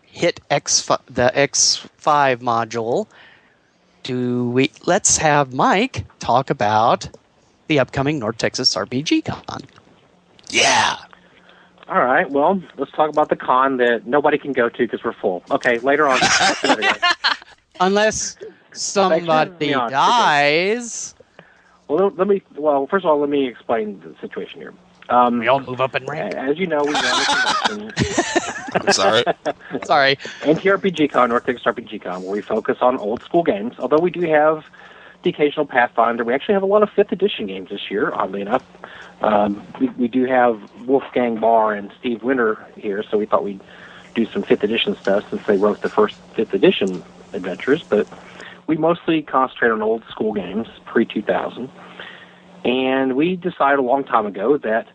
hit the X5 module, let's have Mike talk about the upcoming North Texas RPG Con. Yeah. All right. Well, let's talk about the con that nobody can go to because we're full. Okay, later on. Unless somebody dies. Well, first of all, let me explain the situation here. We all move up and rank. As you know, we run a convention. I'm sorry. Sorry. NTRPG Con, North Texas RPG Con, where we focus on old school games. Although we do have the occasional Pathfinder, we actually have a lot of 5th edition games this year, oddly enough. We do have Wolfgang Barr and Steve Winter here, so we thought we'd do some 5th edition stuff since they wrote the first 5th edition adventures. But we mostly concentrate on old school games, pre-2000. And we decided a long time ago that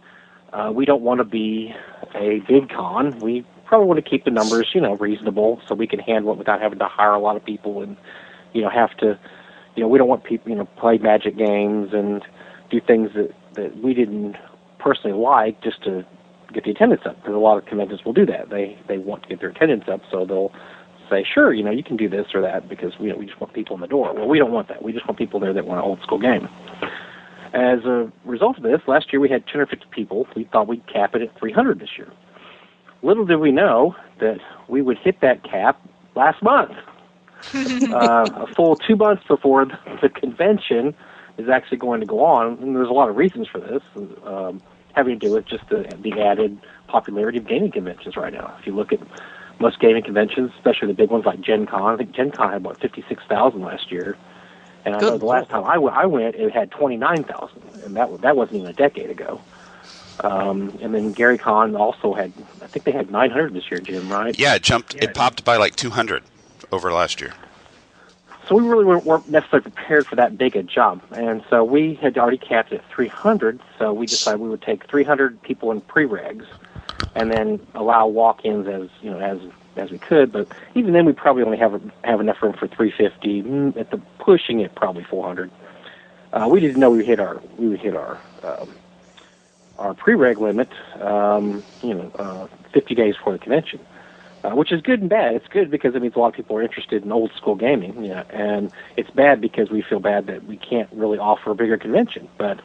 we don't want to be a big con. We probably want to keep the numbers, reasonable, so we can handle it without having to hire a lot of people and, have to, we don't want people, play Magic games and do things that we didn't personally like just to get the attendance up. Because a lot of conventions will do that. They want to get their attendance up, so they'll say, sure, you can do this or that because we just want people in the door. Well, we don't want that. We just want people there that want an old school game. As a result of this, last year we had 250 people. We thought we'd cap it at 300 this year. Little did we know that we would hit that cap last month. A full 2 months before the convention is actually going to go on. And there's a lot of reasons for this, having to do with just the added popularity of gaming conventions right now. If you look at most gaming conventions, especially the big ones like Gen Con. I think Gen Con had, 56,000 last year. And I know the last time I went, it had 29,000, and that wasn't even a decade ago. And then Gary Con also had, I think they had 900 this year, Jim, right? Yeah, it popped by like 200 over last year. So we really weren't necessarily prepared for that big a jump, and so we had already capped it at 300. So we decided we would take 300 people in pre-regs, and then allow walk-ins as we could. But even then, we probably only have enough room for 350. At the pushing it, probably 400. We didn't know we would hit our pre-reg limit. 50 days before the convention. Which is good and bad. It's good because it means a lot of people are interested in old school gaming, and it's bad because we feel bad that we can't really offer a bigger convention. But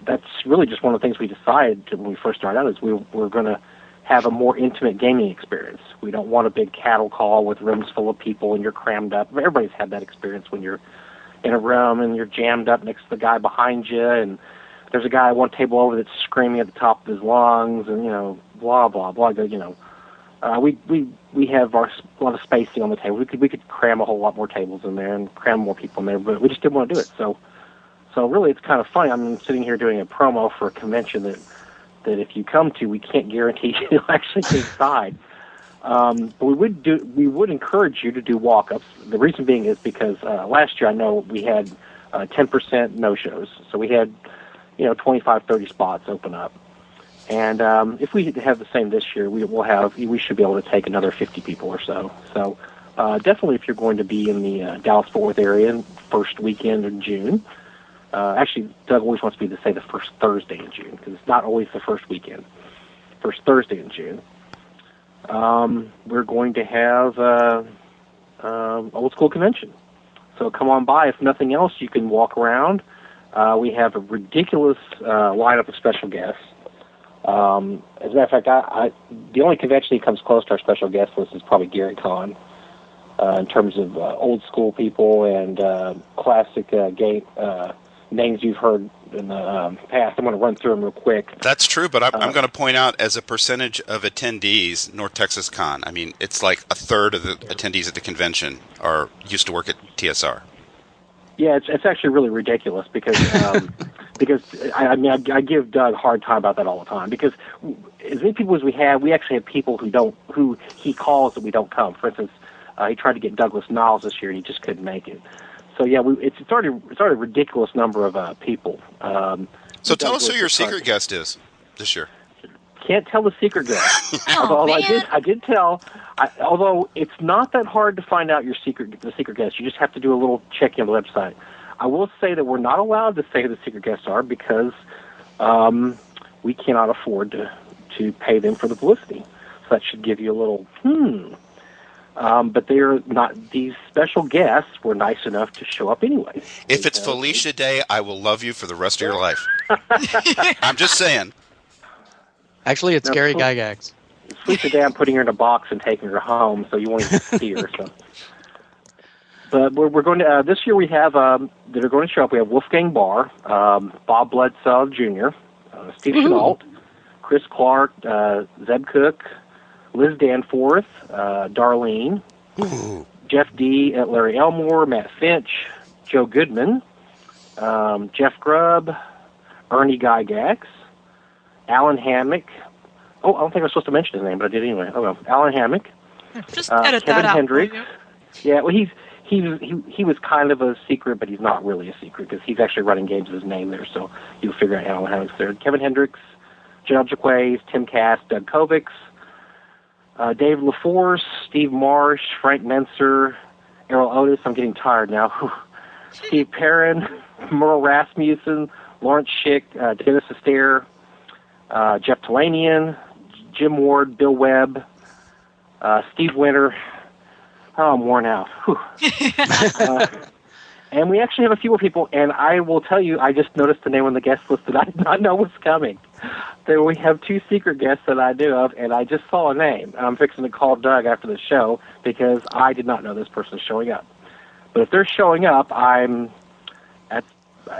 that's really just one of the things we decided when we first started out is we're going to have a more intimate gaming experience. We don't want a big cattle call with rooms full of people and you're crammed up. Everybody's had that experience when you're in a room and you're jammed up next to the guy behind you, and there's a guy one table over that's screaming at the top of his lungs, and blah blah blah. We have a lot of spacing on the table. We could cram a whole lot more tables in there and cram more people in there, but we just didn't want to do it. So really, it's kind of funny. I'm sitting here doing a promo for a convention that if you come to, we can't guarantee you'll actually get inside. But we would encourage you to do walk-ups. The reason being is because last year I know we had 10% no-shows, so we had 25, 30 spots open up. And if we have the same this year, we should be able to take another 50 people or so. So definitely, if you're going to be in the Dallas-Fort Worth area, first weekend in June. Actually, Doug always wants me to say the first Thursday in June because it's not always the first weekend. First Thursday in June. We're going to have old school convention. So come on by. If nothing else, you can walk around. We have a ridiculous lineup of special guests. As a matter of fact, the only convention that comes close to our special guest list is probably Gary Con, in terms of old school people and classic game names you've heard in the past. I'm going to run through them real quick. That's true, but I'm going to point out as a percentage of attendees, North Texas Con, I mean, it's like a third of the attendees at the convention used to work at TSR. Yeah, it's actually really ridiculous because I give Doug a hard time about that all the time because as many people as we actually have people who he calls that we don't come. For instance, he tried to get Douglas Niles this year and he just couldn't make it. So yeah, it's already a ridiculous number of people. So tell us who your secret guest is this year. Can't tell the secret guest. Although I did tell. Although it's not that hard to find out the secret guest. You just have to do a little check-in on the website. I will say that we're not allowed to say who the secret guests are because we cannot afford to pay them for the publicity. So that should give you a little but they are not. These special guests were nice enough to show up anyway. If it's Felicia Day, I will love you for the rest of your life. I'm just saying. Actually, it's Gary Gygax. Felicia Day, I'm putting her in a box and taking her home, so you won't even see her. So. But we're going to this year. We have that are going to show up. We have Wolfgang Barr, Bob Bledsoe Jr., Steve Chenault, Chris Clark, Zeb Cook, Liz Danforth, Darlene, Jeff D., Larry Elmore, Matt Finch, Joe Goodman, Jeff Grubb, Ernie Gygax, Alan Hammock. Oh, I don't think I was supposed to mention his name, but I did anyway. Oh well, Alan Hammock. Just edit Kevin that out. Hendricks. Yeah, well, he was kind of a secret, but he's not really a secret because he's actually running games with his name there, so you'll figure out Alan Hammock's there. Kevin Hendricks, Janelle Jaquays, Tim Cass, Doug Kovics, Dave LaForce, Steve Marsh, Frank Menser, Errol Otis. I'm getting tired now. Steve Perrin, Merle Rasmussen, Lawrence Schick, Dennis Astaire, Jeff Talanian, Jim Ward, Bill Webb, Steve Winter. Oh, I'm worn out. And we actually have a few more people, and I will tell you, I just noticed the name on the guest list that I did not know was coming. There we have two secret guests that I knew of, and I just saw a name. And I'm fixing to call Doug after the show because I did not know this person's showing up. But if they're showing up,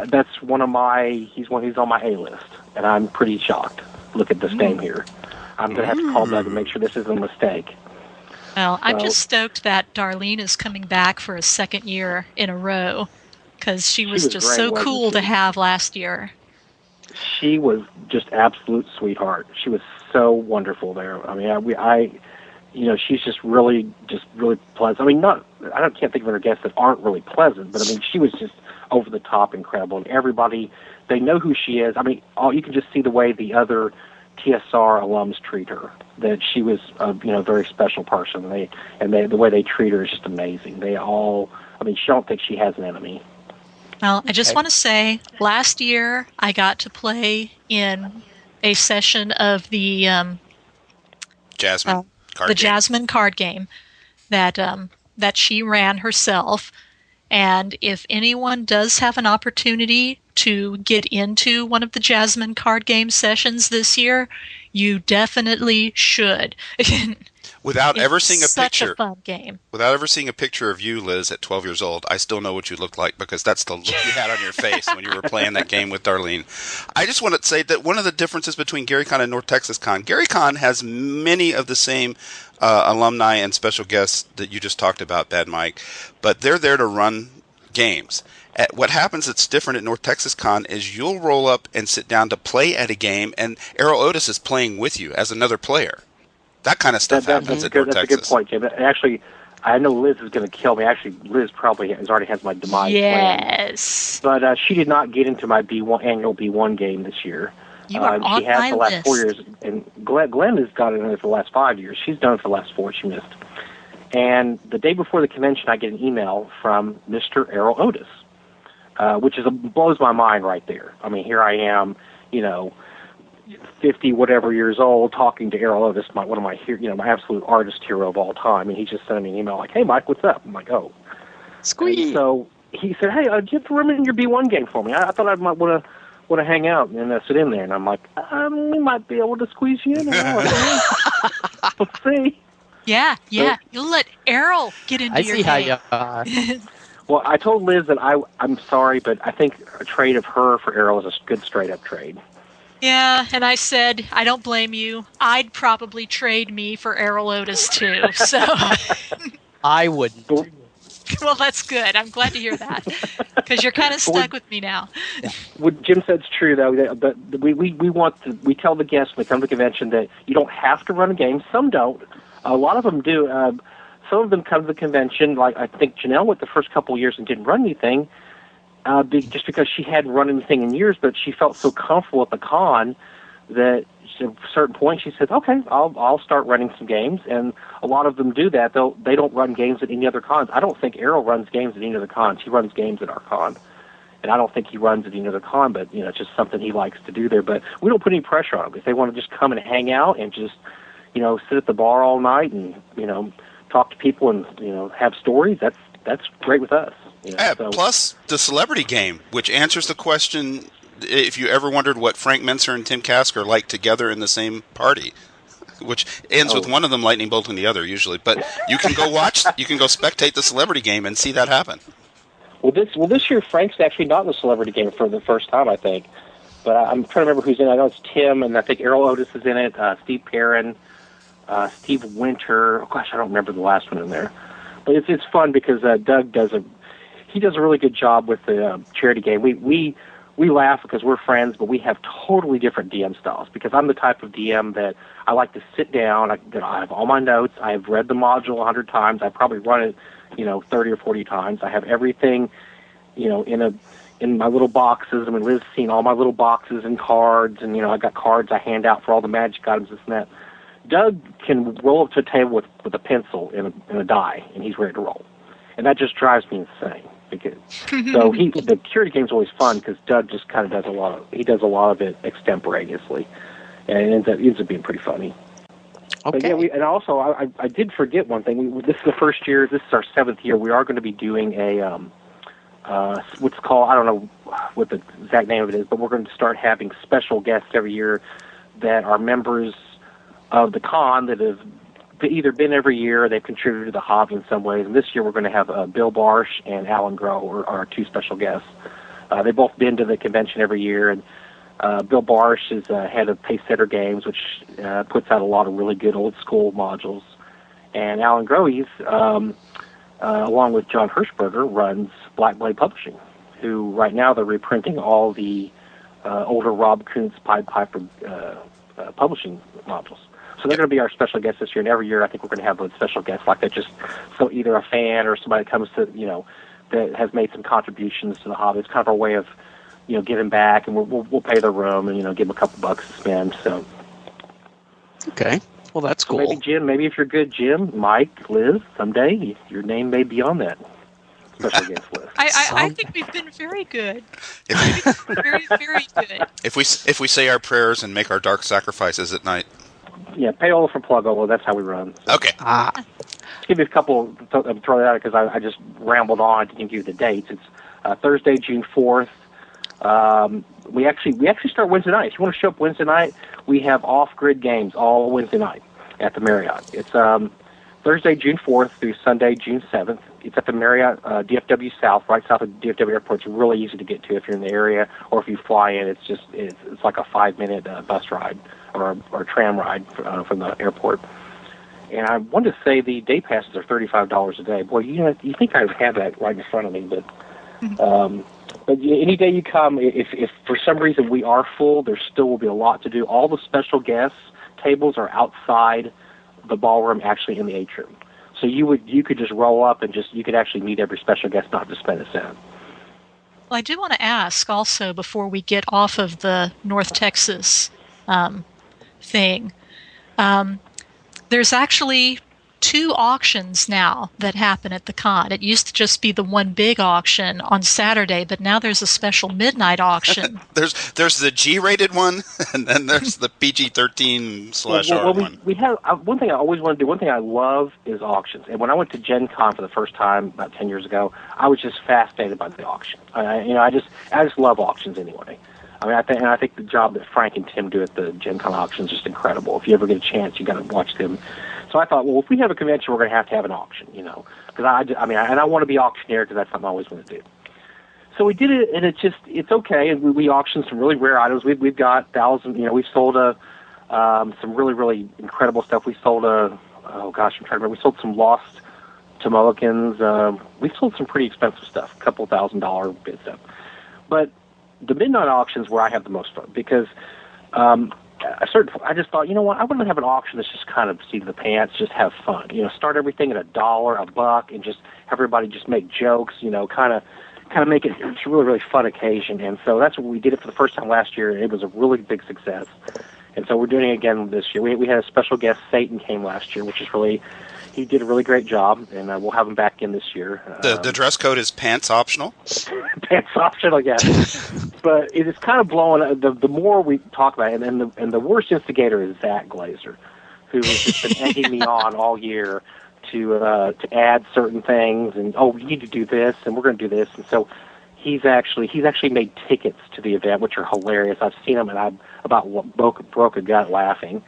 that's one of my. He's on my A list, and I'm pretty shocked. Look at this name here. I'm going to have to call Doug and make sure this isn't a mistake. Well, I'm just stoked that Darlene is coming back for a second year in a row, because she was just great, so wasn't cool she? to have last year. She was just absolute sweetheart. She was so wonderful there. I mean, she's just really pleasant. I mean, can't think of other guests that aren't really pleasant, but I mean, she was just over the top incredible. And everybody, they know who she is. I mean, you can just see the way the other TSR alums treat her. That she was, a very special person. The way they treat her is just amazing. She don't think she has an enemy. Well, I just want to say, last year I got to play in a session of the Jasmine card game. Jasmine card game that she ran herself. And if anyone does have an opportunity to get into one of the Jasmine card game sessions this year, you definitely should. Without ever seeing a such picture, a fun game. Without ever seeing a picture of you, Liz, at 12 years old, I still know what you looked like because that's the look you had on your face when you were playing that game with Darlene. I just want to say that one of the differences between GaryCon and North Texas Con, GaryCon has many of the same alumni and special guests that you just talked about, Bad Mike, but they're there to run games. What happens that's different at North Texas Con is you'll roll up and sit down to play at a game, and Errol Otis is playing with you as another player. That kind of stuff happens at North Texas. That's a good point, Jim. Actually, I know Liz is going to kill me. Actually, Liz probably already has my demise Yes. planned. But she did not get into my annual B1 game this year. You are on she has my the last list. 4 years, and Glenn has got it in there for the last 5 years. She's done it for the last 4. She missed. And the day before the convention, I get an email from Mr. Errol Otis, which blows my mind right there. I mean, here I am, 50 whatever years old, talking to Errol Otis, my absolute artist hero of all time, and he just sent me an email like, "Hey, Mike, what's up?" I'm like, "Oh, squeeze." So he said, "Hey, do you have room in your B1 game for me? I thought I might want to hang out and sit in there." And I'm like, "We might be able to squeeze you in." We'll see. Yeah. You'll let Errol get into your game. I see how you. Well, I told Liz that I'm sorry, but I think a trade of her for Errol is a good straight-up trade. Yeah, and I said, I don't blame you. I'd probably trade me for Errol Otis, too. So, I wouldn't. Well, that's good. I'm glad to hear that, because you're kind of stuck with me now. What Jim said's true, though. But we tell the guests when they come to the convention that you don't have to run a game. Some don't. A lot of them do. Some of them come to the convention, like I think Janelle went the first couple of years and didn't run anything. Just because she hadn't run anything in years, but she felt so comfortable at the con that at a certain point she said, "Okay, I'll start running some games." And a lot of them do that. They don't run games at any other cons. I don't think Errol runs games at any other cons. He runs games at our con, and I don't think he runs at any other con. But it's just something he likes to do there. But we don't put any pressure on him. If they want to just come and hang out and just sit at the bar all night and talk to people and have stories, that's great with us. Plus the celebrity game, which answers the question if you ever wondered what Frank Menser and Tim Kask are like together in the same party, which ends with one of them lightning bolting the other usually. But you can go spectate the celebrity game and see that happen. Well, this year Frank's actually not in the celebrity game for the first time, I think. But I'm trying to remember who's in it. I know it's Tim, and I think Errol Otis is in it. Steve Perrin, Steve Winter. Oh, gosh, I don't remember the last one in there. But it's fun because Doug does a really good job with the charity game. We laugh because we're friends, but we have totally different DM styles. Because I'm the type of DM that I like to sit down. I have all my notes. I've read the module 100 times. I probably run it, 30 or 40 times. I have everything, in my little boxes. I mean, Liz's seen all my little boxes and cards, and I got cards I hand out for all the magic items, this and that. Doug can roll up to a table with a pencil and a die, and he's ready to roll, and that just drives me insane. So the charity game's always fun because Doug just kind of does a lot of it extemporaneously, and it ends up being pretty funny. Okay. But and also I did forget one thing. This is the first year. This is our 7th year. We are going to be doing a what's called, I don't know what the exact name of it is, but we're going to start having special guests every year that are members of the con that have either been every year or they've contributed to the hobby in some ways. And this year we're going to have Bill Barsh and Alan Groh are our 2 special guests. They've both been to the convention every year, and Bill Barsh is head of Pacesetter Games, which puts out a lot of really good old school modules. And Alan Groves, along with John Hirschberger, runs Black Blade Publishing, who right now they're reprinting all the older Rob Kuntz Pied Piper publishing modules. So they're going to be our special guests this year, and every year I think we're going to have a special guest like that, just so either a fan or somebody that comes to, that has made some contributions to the hobby. It's kind of our way of, giving back, and we'll pay their room and, give them a couple bucks to spend. So. Okay. Well, that's cool. Maybe Jim, if you're good, Jim, Mike, Liz, someday your name may be on that special guest list. I think we've been very good. Very, very good. If we say our prayers and make our dark sacrifices at night. Yeah, payola for plug-ola. That's how we run. So. Okay. Just give you a couple, throw that out because I just rambled on. I didn't give you the dates. It's Thursday, June 4th. We actually start Wednesday night. If you want to show up Wednesday night, we have off-grid games all Wednesday night at the Marriott. It's Thursday, June 4th through Sunday, June 7th. It's at the Marriott DFW South, right south of DFW Airport. It's really easy to get to if you're in the area, or if you fly in. It's like a 5-minute bus ride or tram ride from the airport. And I wanted to say the day passes are $35 a day. Boy, you think I have that right in front of me, but any day you come, if for some reason we are full, there still will be a lot to do. All the special guests tables are outside the ballroom, actually in the atrium. So you could just roll up and you could actually meet every special guest, not to spend a cent. Well, I do want to ask also before we get off of the North Texas thing. There's actually 2 auctions now that happen at the con. It used to just be the one big auction on Saturday, but now there's a special midnight auction. There's the G-rated one, and then there's the PG-13/R one. We have one thing I always want to do. One thing I love is auctions. And when I went to Gen Con for the first time about 10 years ago, I was just fascinated by the auction. I just love auctions anyway. I think the job that Frank and Tim do at the Gen Con auction is just incredible. If you ever get a chance, you got to watch them. So I thought, well, if we have a convention, we're going to have an auction, because I want to be auctioneer because that's something I always want to do. So we did it, and it's okay. And we auctioned some really rare items. We've got thousands. We've sold some really, really incredible stuff. We sold I'm trying to remember. We sold some lost Tomokins. We sold some pretty expensive stuff, a couple $1,000 bid stuff. But the midnight auctions where I have the most fun because I just thought, you know what, I want to have an auction that's just kind of seat of the pants, just have fun. Start everything at $1, $1, and just have everybody just make jokes. Kind of make it. It's a really, really fun occasion. And so that's what we did it for the first time last year, and it was a really big success. And so we're doing it again this year. We had a special guest, Satan, came last year, which is he did a really great job, and we'll have him back in this year. The dress code is pants optional? Pants optional, yes. But it is kind of blowing. The more we talk about it, and the worst instigator is Zach Glazer, who has just been egging me on all year to add certain things, and we need to do this, and we're going to do this, and so he's actually made tickets to the event, which are hilarious. I've seen them, and I about broke a gut laughing.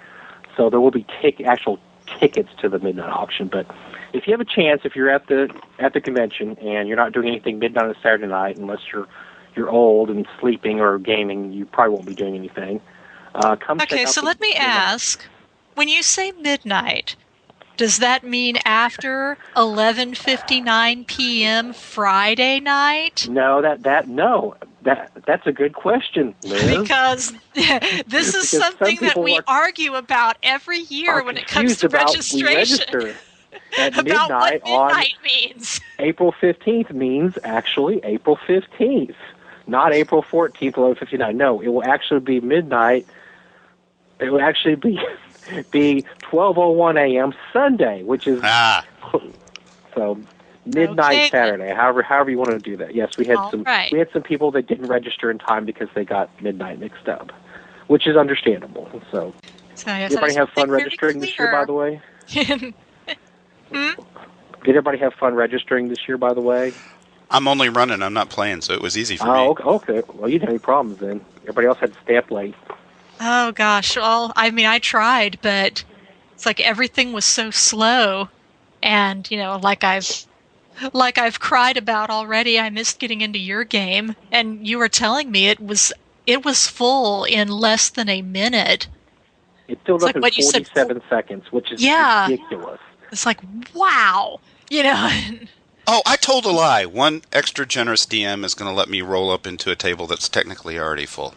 So there will be actual tickets to the midnight auction. But if you have a chance, if you're at the convention and you're not doing anything midnight on a Saturday night, unless you're old and sleeping or gaming, you probably won't be doing anything. Come check out. Okay, so let me ask: when you say midnight, does that mean after 11:59 p.m. Friday night? No, that's a good question, Liz. Because this is something that we argue about every year when it comes to registration. We register at about midnight what midnight means. April 15th means actually April 15th, not April 14th, 11:59. No, it will actually be midnight. It will actually be 12:01 a.m. Sunday, which is so midnight Saturday. However you want to do that. Yes, we had we had some people that didn't register in time because they got midnight mixed up, which is understandable. So everybody have fun registering this year, by the way. Did everybody have fun registering this year, by the way? I'm only running. I'm not playing, so it was easy for me. Oh, okay. Well, you didn't have any problems then. Everybody else had to stay up late. Oh, gosh. Well, I mean, I tried, but it's like everything was so slow. And, like I've cried about already, I missed getting into your game. And you were telling me it was full in less than a minute. It filled up in 47 seconds, which is ridiculous. It's like, wow, you know. Oh, I told a lie. One extra generous DM is going to let me roll up into a table that's technically already full.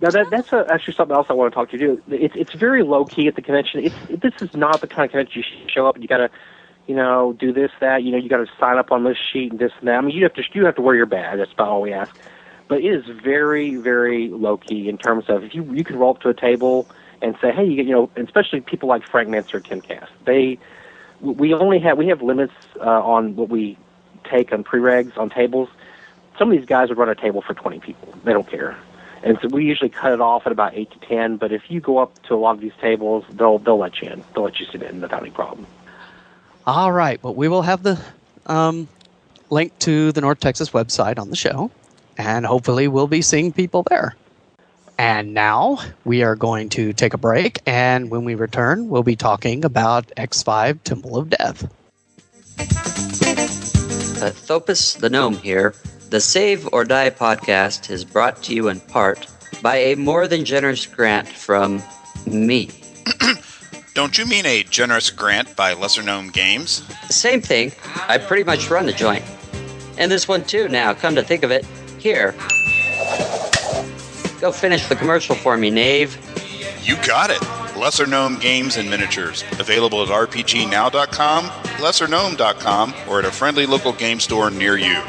Now that's actually something else I want to talk to you. It's very low key at the convention. This is not the kind of convention you show up and you got to, do this, that. You got to sign up on this sheet and this and that. I mean, you have to wear your badge. That's about all we ask. But it is very, very low key in terms of if you can roll up to a table and say, hey, especially people like Frank Mentzer, Tim Cass. We have limits on what we take on preregs on tables. Some of these guys would run a table for 20 people. They don't care. And so we usually cut it off at about 8 to 10, but if you go up to a lot of these tables, they'll let you in. They'll let you sit in without any problem. All right. Well, we will have the link to the North Texas website on the show, and hopefully we'll be seeing people there. And now we are going to take a break, and when we return, we'll be talking about X5 Temple of Death. Thopus the Gnome here. The Save or Die podcast is brought to you in part by a more than generous grant from me. Don't you mean a generous grant by Lesser Gnome Games? Same thing. I pretty much run the joint. And this one too now, come to think of it. Here. Go finish the commercial for me, knave. You got it. Lesser Gnome Games and Miniatures. Available at rpgnow.com, lessergnome.com, or at a friendly local game store near you.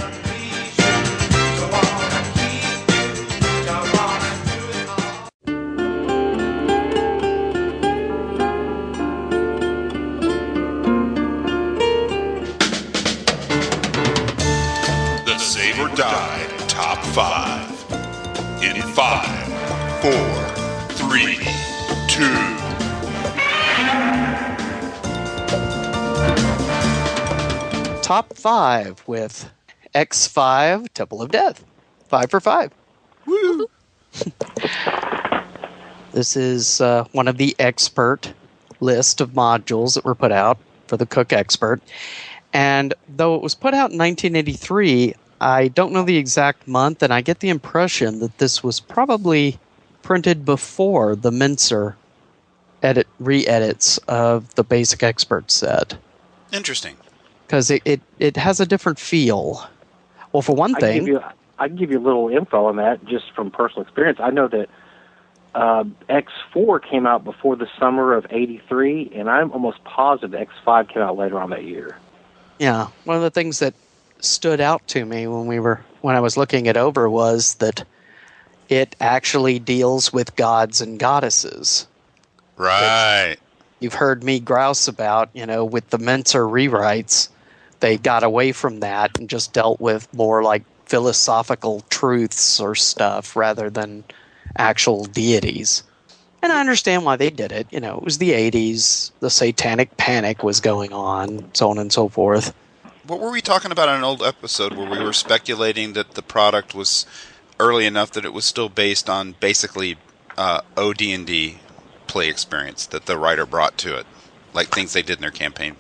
The Save or Die Top 5. In 5, 4, 3, 2. Top 5 with X5 Temple of Death. 5 for 5. Woo! This is one of the expert list of modules that were put out for the Cook Expert. And though it was put out in 1983, I don't know the exact month, and I get the impression that this was probably printed before the Mentzer re-edits of the Basic Expert set. Interesting. Because it has a different feel. Well, for one thing... I can give you a little info on that just from personal experience. I know that X4 came out before the summer of 83, and I'm almost positive X5 came out later on that year. Yeah, one of the things that stood out to me when I was looking it over was that it actually deals with gods and goddesses. Right. You've heard me grouse about, with the Mentzer rewrites, they got away from that and just dealt with more like philosophical truths or stuff rather than actual deities. And I understand why they did it. It was the 80s, the satanic panic was going on, so on and so forth. What were we talking about in an old episode where we were speculating that the product was early enough that it was still based on basically OD&D play experience that the writer brought to it, like things they did in their campaign?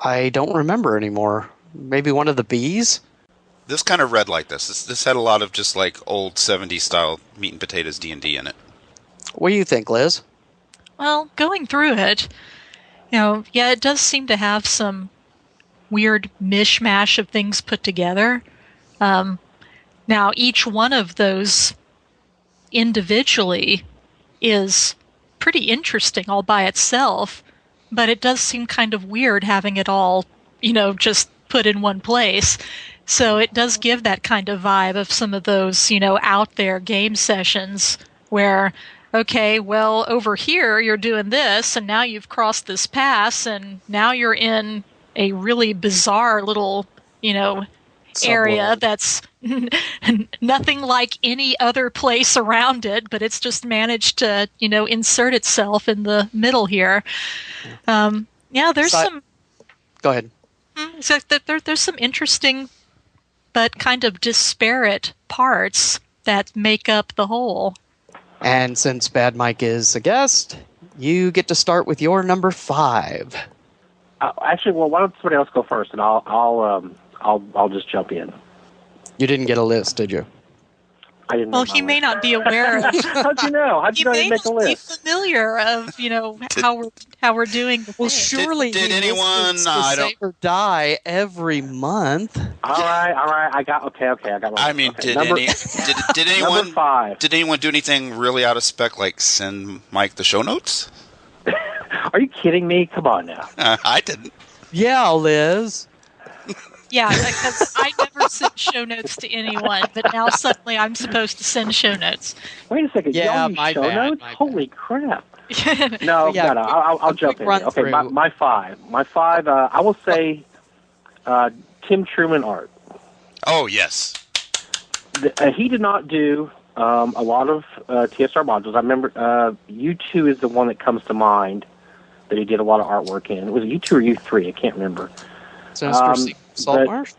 I don't remember anymore. Maybe one of the bees? This kind of read like this. This had a lot of just like old 70s style meat and potatoes D&D in it. What do you think, Liz? Well, going through it, it does seem to have some weird mishmash of things put together. Now, each one of those individually is pretty interesting all by itself, but it does seem kind of weird having it all, just put in one place. So it does give that kind of vibe of some of those, out there game sessions where, okay, well, over here you're doing this, and now you've crossed this pass, and now you're in a really bizarre little, area that's nothing like any other place around it, but it's just managed to, insert itself in the middle here. There's some... Go ahead. So there's some interesting but kind of disparate parts that make up the whole. And since Bad Mike is a guest, you get to start with your number 5. Actually, well, why don't somebody else go first, and I'll just jump in. You didn't get a list, did you? I didn't. Well, make my he may list. not be aware of. How'd you know? How'd He you know I may didn't make a not be list? familiar of how we're doing the Well, thing. surely Did he anyone- listens to I don't- Save or Die every month. All right. I got okay. I got. My I list. mean, okay. did anyone Number 5. did anyone do anything really out of spec, like send Mike the show notes? Are you kidding me? Come on now. I didn't. Yeah, Liz. Yeah, because I never send show notes to anyone, but now suddenly I'm supposed to send show notes. Wait a second. Yeah, Y'all use my show bad, notes? my bad. Holy crap. No. Yeah, I'll jump in. run Okay, through. my 5. My 5. I will say, Tim Truman art. Oh yes. He did not do a lot of TSR modules. I remember U2 is the one that comes to mind that he did a lot of artwork in. Was it U2 or U3? I can't remember. Sinister Saltmarsh?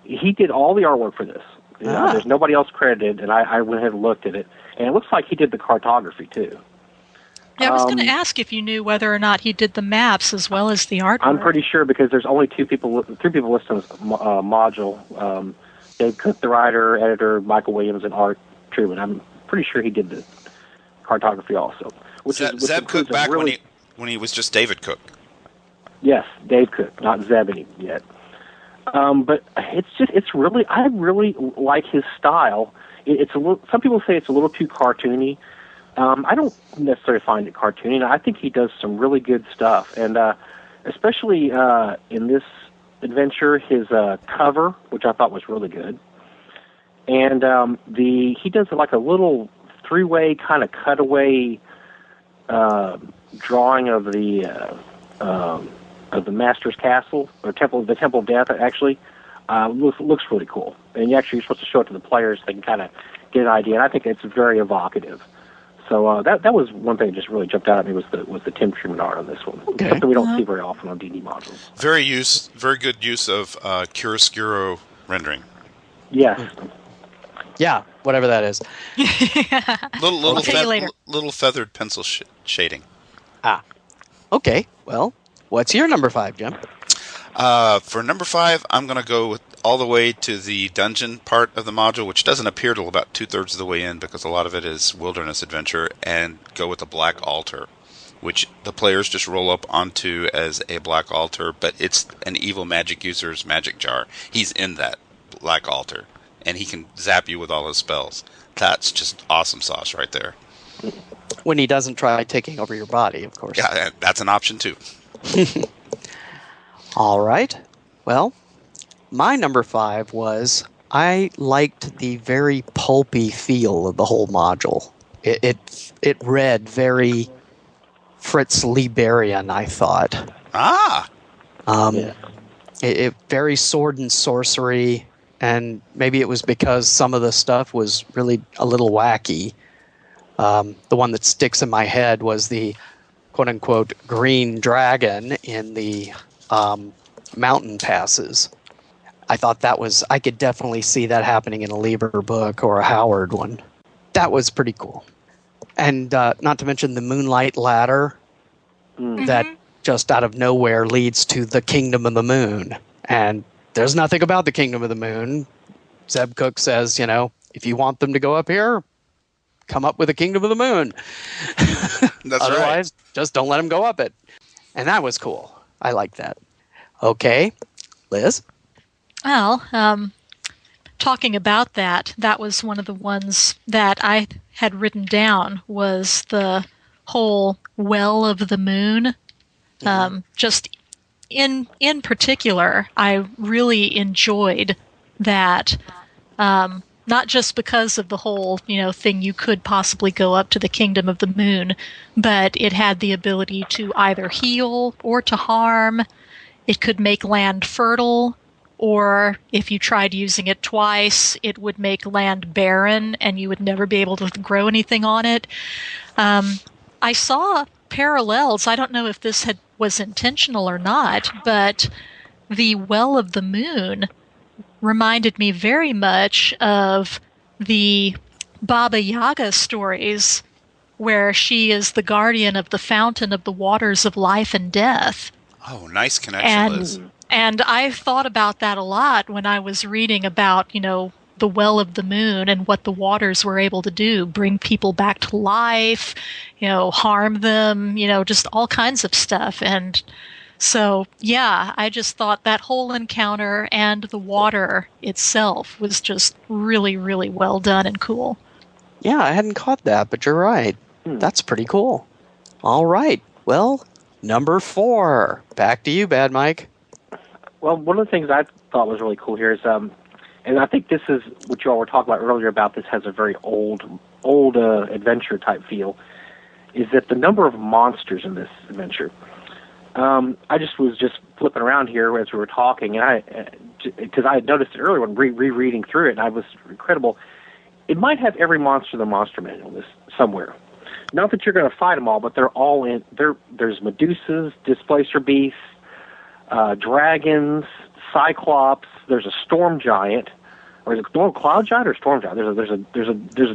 He did all the artwork for this. There's nobody else credited, and I went ahead and looked at it. And it looks like he did the cartography, too. Yeah, I was going to ask if you knew whether or not he did the maps as well as the artwork. I'm pretty sure because there's only 3 people listed on this module. Dave Cook, the writer, editor, Michael Williams, and Art Truman. I'm pretty sure he did the cartography also. Which Zeb Cook includes a back really, when he was just David Cook. Yes, Dave Cook, not Zeb yet. But it's really, I really like his style. It's a little. Some people say it's a little too cartoony. I don't necessarily find it cartoony. I think he does some really good stuff, and especially in this adventure, his cover, which I thought was really good, and he does like a little 3-way kind of cutaway drawing of the Master's Castle or the Temple of Death. Actually, looks really cool, and you're supposed to show it to the players so they can kind of get an idea. And I think it's very evocative. So that was one thing that just really jumped out at me was the Tim Truman art on this one. Okay. Something we don't see very often on D&D modules. Very good use of chiaroscuro rendering. Yes. Yeah, whatever that is. Little feathered pencil shading. Okay, well, what's your number 5, Jim? For number 5, I'm going to go all the way to the dungeon part of the module, which doesn't appear till about 2/3 of the way in because a lot of it is wilderness adventure, and go with the Black Altar, which the players just roll up onto as a Black Altar, but it's an evil magic user's magic jar. He's in that Black Altar, and he can zap you with all his spells. That's just awesome sauce right there. When he doesn't try taking over your body, of course. Yeah, that's an option too. All right. Well, my number 5 was I liked the very pulpy feel of the whole module. It read very Fritz Lieberian, I thought. It very sword and sorcery, and maybe it was because some of the stuff was really a little wacky. The one that sticks in my head was the quote-unquote green dragon in the mountain passes. I thought I could definitely see that happening in a Lieber book or a Howard one. That was pretty cool. And not to mention the Moonlight Ladder that just out of nowhere leads to the Kingdom of the Moon. And there's nothing about the Kingdom of the Moon. Zeb Cook says, if you want them to go up here, come up with the Kingdom of the Moon. That's Otherwise, just don't let them go up it. And that was cool. I like that. Okay, Liz? Well, talking about that was one of the ones that I had written down was the whole Well of the Moon. Just in particular, I really enjoyed that. Not just because of the whole, thing you could possibly go up to the Kingdom of the Moon, but it had the ability to either heal or to harm. It could make land fertile, or if you tried using it twice, it would make land barren and you would never be able to grow anything on it. I saw parallels. I don't know if this was intentional or not, but the Well of the Moon reminded me very much of the Baba Yaga stories where she is the guardian of the fountain of the waters of life and death. Oh, nice connection, Liz. And I thought about that a lot when I was reading about, the Well of the Moon and what the waters were able to do, bring people back to life, harm them, just all kinds of stuff. And so, yeah, I just thought that whole encounter and the water itself was just really, really well done and cool. Yeah, I hadn't caught that, but you're right. That's pretty cool. All right. Well, number 4. Back to you, Bad Mike. Well, one of the things I thought was really cool here is, and I think this is what you all were talking about earlier about this has a very old adventure type feel, is that the number of monsters in this adventure. I was flipping around here as we were talking, and because I had noticed it earlier when rereading through it, and I was incredible. It might have every monster in the monster manual somewhere. Not that you're going to fight them all, but they're all in there. There's Medusas, Displacer Beasts, dragons, Cyclops. There's a Storm Giant, or is it Cloud Giant or Storm Giant? There's a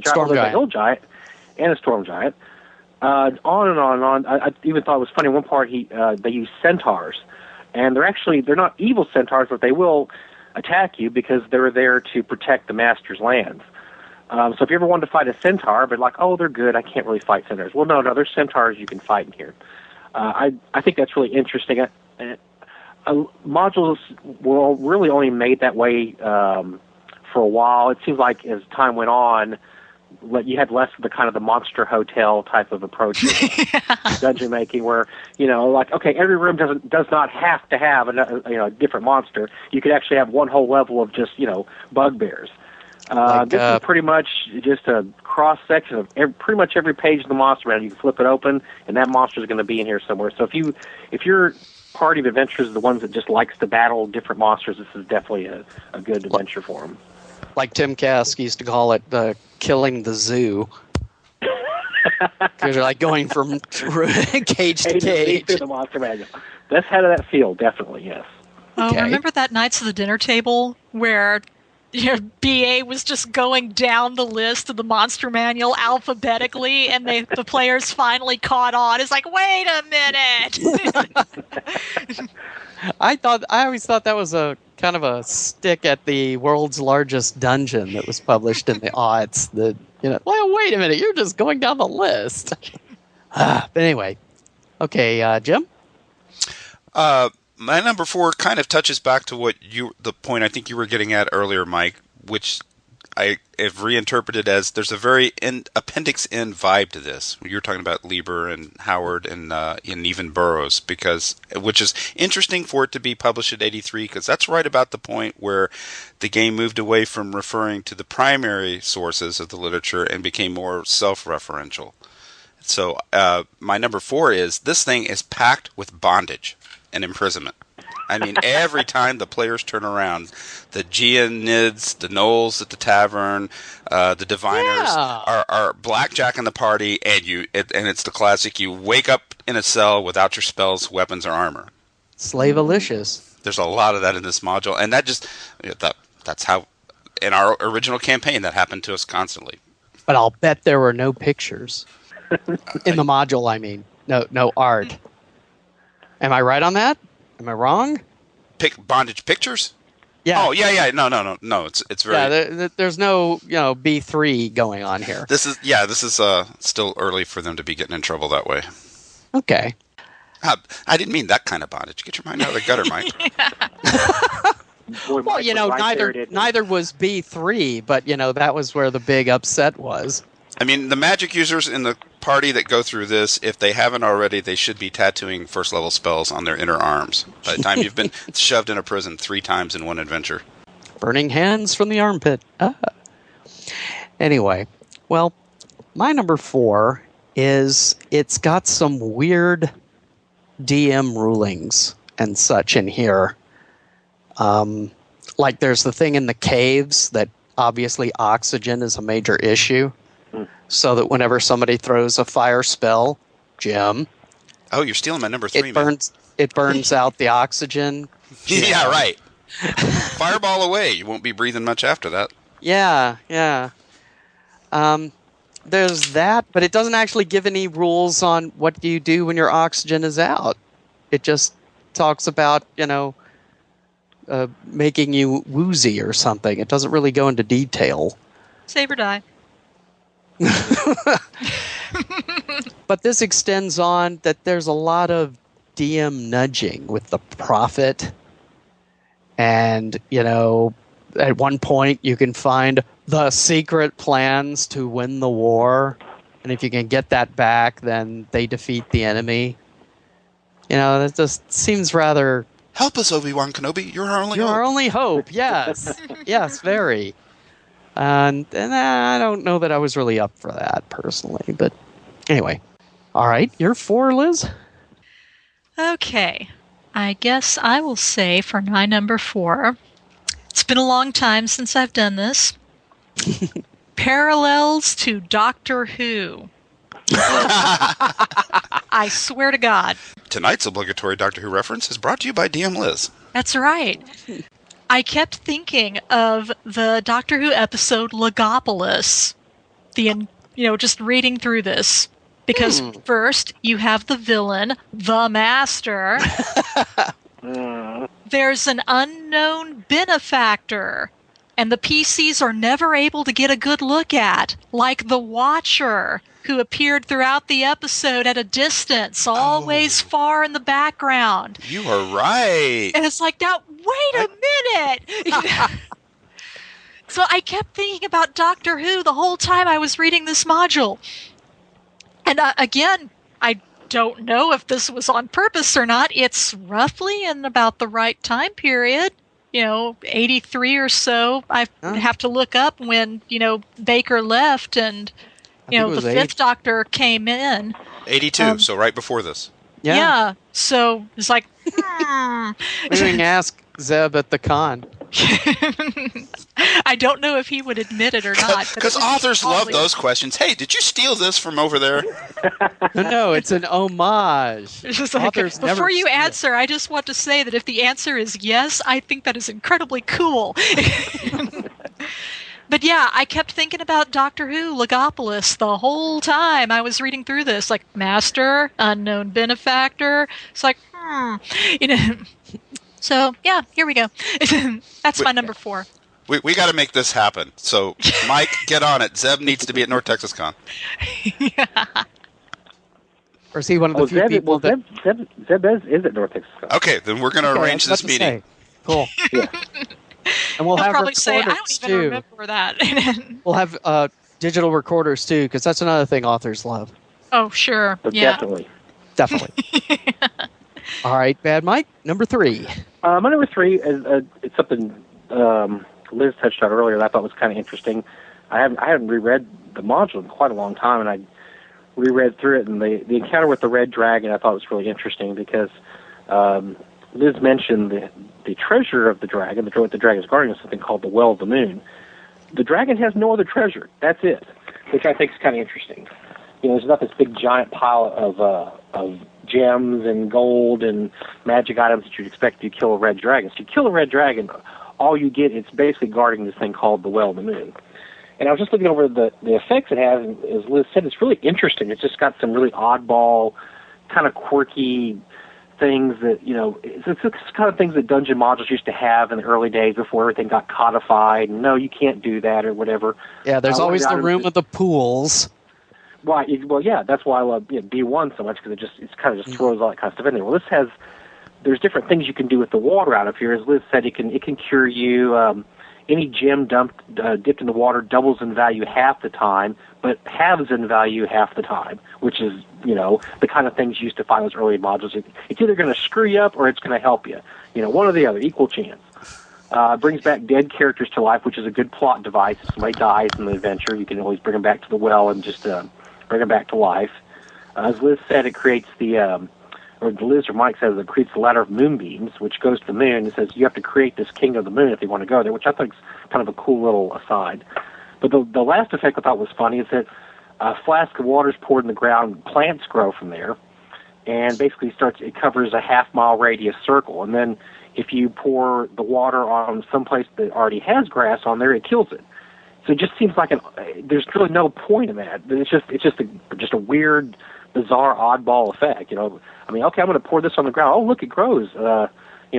giant, hill giant, and a Storm Giant. On and on and on. I even thought it was funny. One part they use centaurs, and they're not evil centaurs, but they will attack you because they're there to protect the master's lands. So if you ever wanted to fight a centaur, but like, oh, they're good, I can't really fight centaurs. Well, no, there's centaurs you can fight in here. I think that's really interesting. Modules were really only made that way for a while. It seems like as time went on, you had less of the kind of the monster hotel type of approach to dungeon making, where okay, every room does not have to have a different monster. You could actually have one whole level of just bugbears. This is pretty much just a cross section of pretty much every page of the monster manual. You can flip it open, and that monster is going to be in here somewhere. So if your party of adventurers is the ones that just likes to battle different monsters, this is definitely a good adventure for them. Like Tim Kask used to call it killing the zoo. Because you're like going from cage to cage. Through the monster manual. That's how that feel, definitely, yes. Oh, remember that Knights of the Dinner Table where BA was just going down the list of the monster manual alphabetically, and the players finally caught on. It's like, wait a minute! I always thought that was a kind of a stick at the world's largest dungeon that was published in the aughts. Well, wait a minute, you're just going down the list. But anyway, okay, Jim. My number 4 kind of touches back to the point I think you were getting at earlier, Mike, which I have reinterpreted as there's a very Appendix N vibe to this. You were talking about Lieber and Howard and even Burroughs, which is interesting for it to be published at 83, because that's right about the point where the game moved away from referring to the primary sources of the literature and became more self-referential. So my number 4 is this thing is packed with bondage and imprisonment. I mean, every time the players turn around, the Gianids, the Knolls at the tavern, the diviners are blackjacking the party, and it's the classic. You wake up in a cell without your spells, weapons, or armor. Slave-alicious. There's a lot of that in this module, and that's how in our original campaign that happened to us constantly. But I'll bet there were no pictures in the module. I mean, no art. Am I right on that? Am I wrong? Bondage pictures? Yeah. Oh, yeah. No. It's very. Yeah. There's no B3 going on here. This is still early for them to be getting in trouble that way. Okay. I didn't mean that kind of bondage. Get your mind out of the gutter, Mike. Boy, well, neither was B3, but that was where the big upset was. I mean, the magic users in the party that go through this, if they haven't already, they should be tattooing first-level spells on their inner arms by the time you've been shoved in a prison 3 times in one adventure. Burning hands from the armpit. Anyway, well, my number 4 is it's got some weird DM rulings and such in here. Like there's the thing in the caves that obviously oxygen is a major issue. So that whenever somebody throws a fire spell, Jim. Oh, you're stealing my number 3, It burns out the oxygen. Yeah, right. Fireball away. You won't be breathing much after that. Yeah. There's that, but it doesn't actually give any rules on what do you do when your oxygen is out. It just talks about, making you woozy or something. It doesn't really go into detail. Save or die. But this extends on that there's a lot of DM nudging with the prophet. And, at one point you can find the secret plans to win the war. And if you can get that back, then they defeat the enemy. That just seems rather... Help us, Obi-Wan Kenobi. You're our only hope. You're our only hope, yes. Yes, very. And I don't know that I was really up for that, personally. But anyway. All right, you're 4, Liz? Okay. I guess I will say for my number 4, it's been a long time since I've done this. Parallels to Doctor Who. I swear to God. Tonight's obligatory Doctor Who reference is brought to you by DM Liz. That's right. I kept thinking of the Doctor Who episode Logopolis. Just reading through this. Because first, you have the villain, the Master. There's an unknown benefactor. And the PCs are never able to get a good look at. Like the Watcher, who appeared throughout the episode at a distance, always far in the background. You are right. And it's like, now, wait a minute! So I kept thinking about Doctor Who the whole time I was reading this module. And again, I don't know if this was on purpose or not. It's roughly in about the right time period. 83 or so. I have to look up when, Baker left and, the fifth Doctor came in. 82, so right before this. Yeah. So it's like, We can ask Zeb at the con. I don't know if he would admit it or not. Because authors love those questions. Hey, did you steal this from over there? No, it's an homage. It's just like, before you answer, I just want to say that if the answer is yes, I think that is incredibly cool. But yeah, I kept thinking about Doctor Who, Logopolis, the whole time I was reading through this. Like, Master, unknown benefactor. It's like, So, yeah, here we go. That's my number 4. We got to make this happen. So, Mike, get on it. Zeb needs to be at North Texas Con. Yeah. Or is he one of the few people that... Zeb is at North Texas Con. Okay, then we're going to arrange this meeting. Cool. Yeah. And we'll have probably say, I don't recorders, even too. remember that. We'll have digital recorders, too, because that's another thing authors love. Oh, sure. So Yeah. Definitely. All right, Bad Mike, number 3. My number 3 is it's something Liz touched on earlier that I thought was kind of interesting. I haven't reread the module in quite a long time, and I reread through it, and the encounter with the red dragon I thought was really interesting because Liz mentioned the treasure of the dragon, the dragon's guardian, is something called the Well of the Moon. The dragon has no other treasure. That's it, which I think is kind of interesting. There's not this big giant pile of gems and gold and magic items that you'd expect if you kill a red dragon. So you kill a red dragon, all you get is basically guarding this thing called the Well of the Moon. And I was just looking over the effects it has, and as Liz said, it's really interesting. It's just got some really oddball, kind of quirky things that, it's the kind of things that dungeon modules used to have in the early days before everything got codified. And no, you can't do that or whatever. Yeah, there's always the room of the pools. Well, yeah, that's why I love B1 so much, because it kind of just throws all that kind of stuff in there. Well, there's different things you can do with the water out of here. As Liz said, it can cure you. Any gem dipped in the water doubles in value half the time, but halves in value half the time, which is, the kind of things you used to find in those early modules. It's either going to screw you up or it's going to help you. One or the other, equal chance. Brings back dead characters to life, which is a good plot device. If somebody dies in the adventure, you can always bring them back to the well and just bring them back to life. As Liz said, it creates or Liz or Mike says it creates the ladder of moonbeams, which goes to the moon. It says you have to create this king of the moon if you want to go there, which I think is kind of a cool little aside. But the last effect I thought was funny is that a flask of water is poured in the ground, plants grow from there, and basically it covers a half-mile radius circle. And then if you pour the water on some place that already has grass on there, it kills it. So it just seems like there's really no point in that. It's just a weird, bizarre, oddball effect. Okay, I'm going to pour this on the ground. Oh, look, it grows.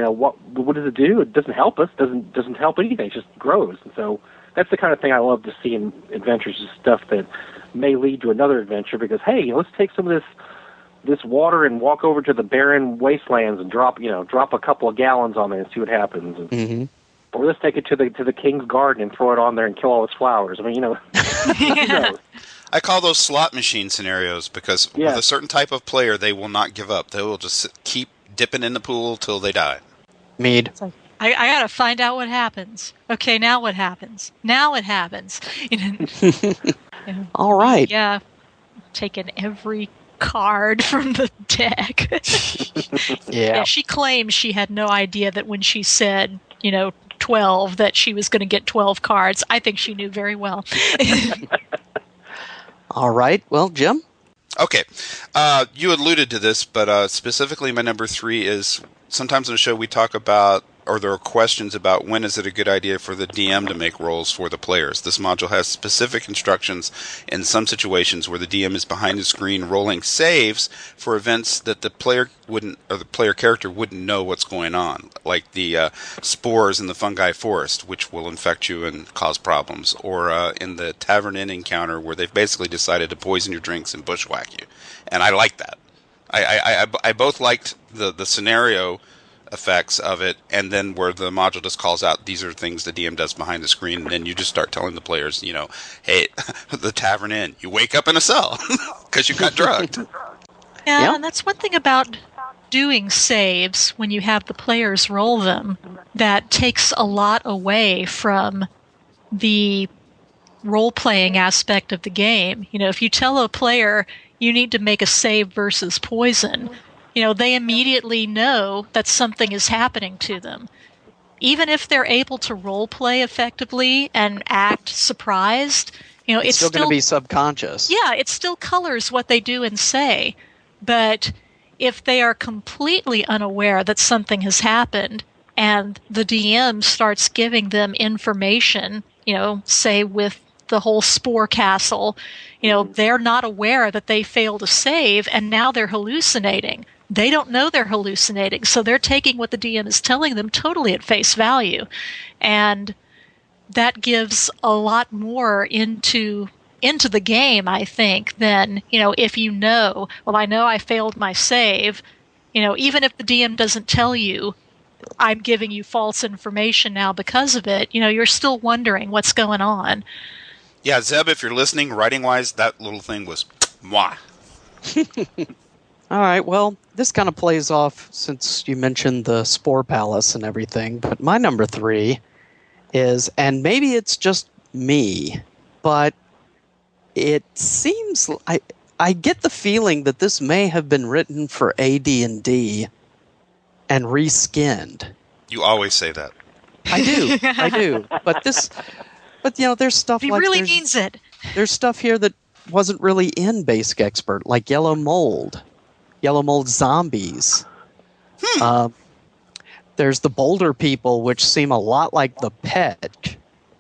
what does it do? It doesn't help us. Doesn't help anything. It just grows. And so that's the kind of thing I love to see in adventures, is stuff that may lead to another adventure. Because hey, let's take some of this water and walk over to the barren wastelands and drop a couple of gallons on there and see what happens. And, or let's take it to the king's garden and throw it on there and kill all its flowers. I mean, who knows? I call those slot machine scenarios because with a certain type of player, they will not give up. They will just keep dipping in the pool till they die. Mead. I gotta find out what happens. Okay, now what happens? Now it happens. All right. Yeah, taking every card from the deck. Yeah. She claims she had no idea that when she said, 12, that she was going to get 12 cards. I think she knew very well. All right. Well, Jim? Okay. You alluded to this, but specifically my number 3 is sometimes on the show we talk about, or there are questions about when is it a good idea for the DM to make rolls for the players. This module has specific instructions in some situations where the DM is behind the screen rolling saves for events that the player wouldn't, or the player character wouldn't know what's going on, like the spores in the fungi forest, which will infect you and cause problems, or in the Tavern Inn encounter where they've basically decided to poison your drinks and bushwhack you. And I like that. I both liked the scenario effects of it, and then where the module just calls out these are things the DM does behind the screen, and then you just start telling the players, hey, the Tavern Inn, you wake up in a cell because you got drugged. Yeah, and that's one thing about doing saves when you have the players roll them that takes a lot away from the role-playing aspect of the game. If you tell a player you need to make a save versus poison, they immediately know that something is happening to them. Even if they're able to role play effectively and act surprised, it's still going to be subconscious. Yeah, it still colors what they do and say. But if they are completely unaware that something has happened and the DM starts giving them information, say with the whole spore castle, they're not aware that they failed a save and now they're hallucinating. They don't know they're hallucinating, so they're taking what the DM is telling them totally at face value. And that gives a lot more into the game, I think, than, if well, I know I failed my save. Even if the DM doesn't tell you, I'm giving you false information now because of it, you're still wondering what's going on. Yeah, Zeb, if you're listening, writing-wise, that little thing was mwah. All right, well, this kind of plays off since you mentioned the Spore Palace and everything, but my number 3 is, and maybe it's just me, but it seems, I get the feeling that this may have been written for AD&D and reskinned. You always say that. I do. But there's stuff he like... He really means it. There's stuff here that wasn't really in Basic Expert, like Yellow Mold zombies. There's the Boulder People, which seem a lot like the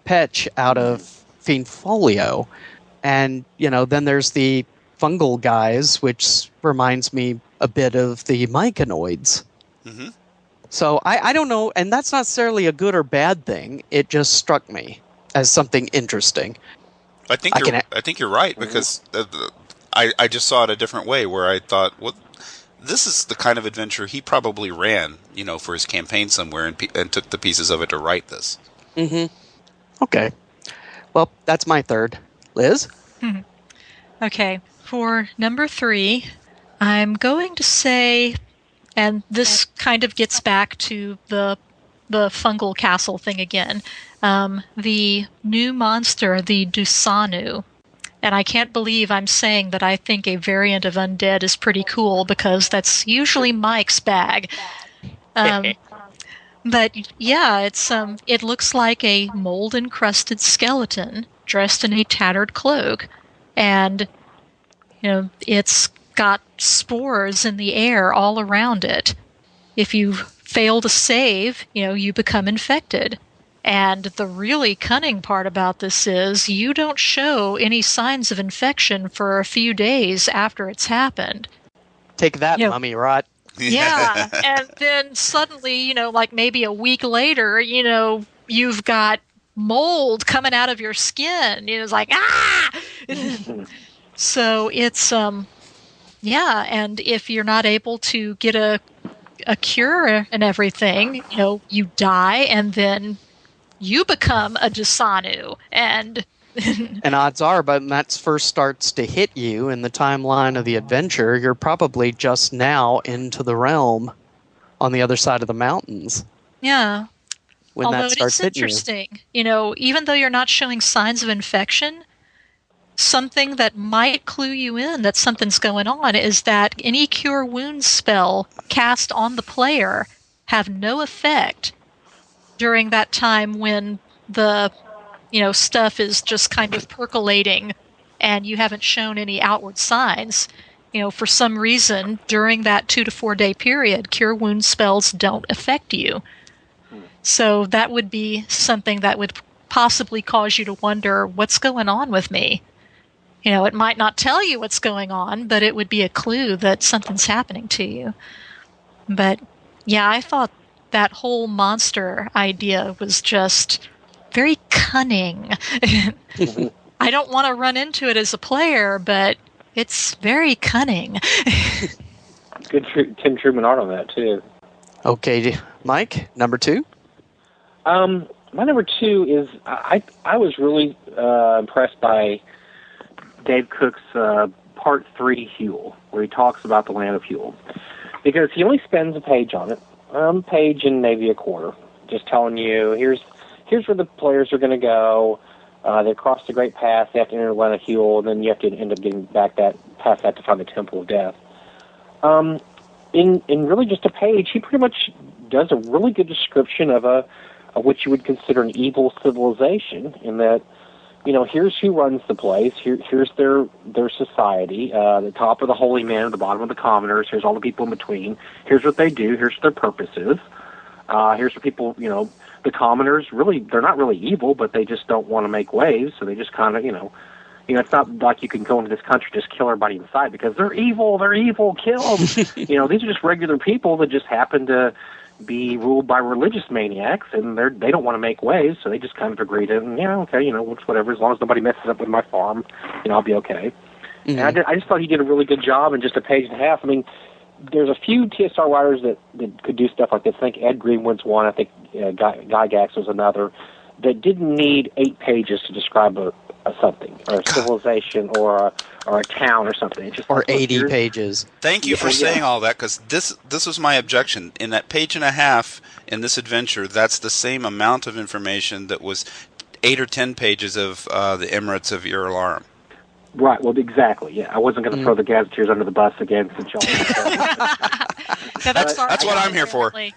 Petch out of Fiendfolio. And, then there's the fungal guys, which reminds me a bit of the Myconoids. Mm-hmm. So I don't know, and that's not necessarily a good or bad thing. It just struck me as something interesting. I think you're right, because I just saw it a different way, where I thought, well, this is the kind of adventure he probably ran, for his campaign somewhere, and took the pieces of it to write this. Mm-hmm. Okay. Well, that's my third. Liz? Okay. For number 3, I'm going to say, and this kind of gets back to the fungal castle thing again, the new monster, the Dusanu. And I can't believe I'm saying that I think a variant of undead is pretty cool, because that's usually Mike's bag. But yeah, it looks like a mold-encrusted skeleton dressed in a tattered cloak, and it's got spores in the air all around it. If you fail to save, you become infected. And the really cunning part about this is you don't show any signs of infection for a few days after it's happened. Take that, Mummy Rot. Yeah, and then suddenly, like maybe a week later, you've got mold coming out of your skin. It's like, ah! So it's, yeah, and if you're not able to get a cure and everything, you die, and then you become a Dasanu, and And odds are, but when that first starts to hit you in the timeline of the adventure, you're probably just now into the realm on the other side of the mountains. yeah. When Although that starts it's hitting you. interesting, even though you're not showing signs of infection, something that might clue you in that something's going on is that any cure wounds spell cast on the player have no effect during that time when the stuff is just kind of percolating and you haven't shown any outward signs. For some reason, during that 2 to 4 day period, cure wound spells don't affect you. So that would be something that would possibly cause you to wonder, what's going on with me? It might not tell you what's going on, but it would be a clue that something's happening to you. But yeah, I thought that whole monster idea was just very cunning. I don't want to run into it as a player, but it's very cunning. Good Tim Truman art on that, too. Okay, Mike, number 2? My number 2 is, I was really impressed by Dave Cook's Part 3 Huel, where he talks about the land of Huel. Because he only spends a page on it, page and maybe a quarter, just telling you, here's where the players are going to go. They cross the Great Pass, they have to enter the land of Huel, and then you have to end up getting back past that to find the Temple of Death. In really just a page, he pretty much does a really good description of what you would consider an evil civilization, in that, here's who runs the place, here's their society, the top of the holy men, the bottom of the commoners, here's all the people in between, here's what they do, here's what their purpose is, here's what people, the commoners, really, they're not really evil, but they just don't want to make waves, so they just kind of, it's not like you can go into this country and just kill everybody inside because they're evil, kill them. These are just regular people that just happen to be ruled by religious maniacs, and they don't want to make waves, so they just kind of agree to, okay, whatever, as long as nobody messes up with my farm, I'll be okay. Mm-hmm. And I just thought he did a really good job in just a page and a half. I mean, there's a few TSR writers that could do stuff like this. I think Ed Greenwood's one. I think Gygax was another. That didn't need 8 pages to describe a something, or a civilization, or a town, or something. It's just or 80 pages. Thank you for saying all that, because this was my objection. In that page and a half in this adventure, that's the same amount of information that was 8 or 10 pages of the Emirates of Iralarum. Right, well, exactly, yeah. I wasn't going to throw the Gazetteers under the bus again since y'all... That's what I'm here for. I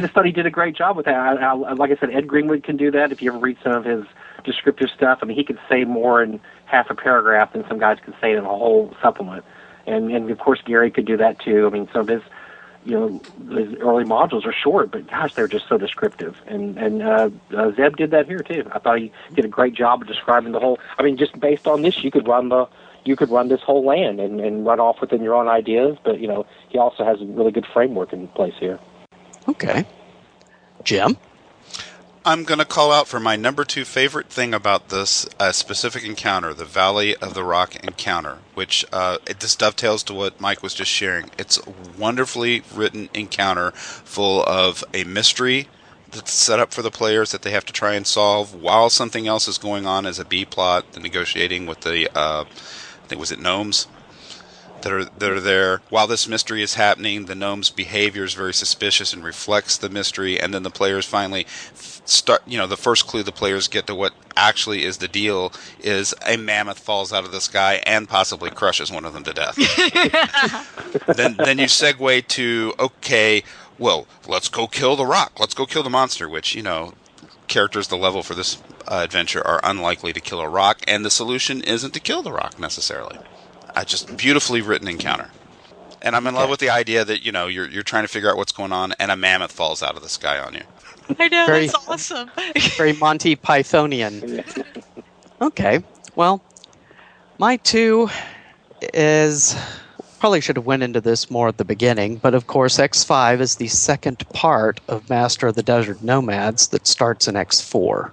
just thought he did a great job with that. Like I said, Ed Greenwood can do that if you ever read some of his descriptive stuff. I mean, he could say more in half a paragraph than some guys can say in a whole supplement. And of course, Gary could do that too. I mean, some of his early modules are short, but gosh, they're just so descriptive. And Zeb did that here too. I thought he did a great job of describing the whole. I mean, just based on this, you could run this whole land and run off within your own ideas. But he also has a really good framework in place here. Okay, Jim. I'm going to call out for my number 2 favorite thing about this specific encounter, the Valley of the Rock encounter, which this dovetails to what Mike was just sharing. It's a wonderfully written encounter full of a mystery that's set up for the players that they have to try and solve while something else is going on as a B plot, the negotiating with the, I think, was it gnomes? That are there. While this mystery is happening, the gnome's behavior is very suspicious and reflects the mystery, and then the players finally start, the first clue the players get to what actually is the deal is a mammoth falls out of the sky and possibly crushes one of them to death. Then you segue to, okay, well, let's go kill the rock. Let's go kill the monster, which, characters the level for this adventure are unlikely to kill a rock, and the solution isn't to kill the rock necessarily. Just beautifully written encounter. And I'm in love with the idea that, you're trying to figure out what's going on and a mammoth falls out of the sky on you. I know, that's awesome. Very Monty Pythonian. Okay, well, my 2 is probably should have went into this more at the beginning, but of course X5 is the second part of Master of the Desert Nomads that starts in X4.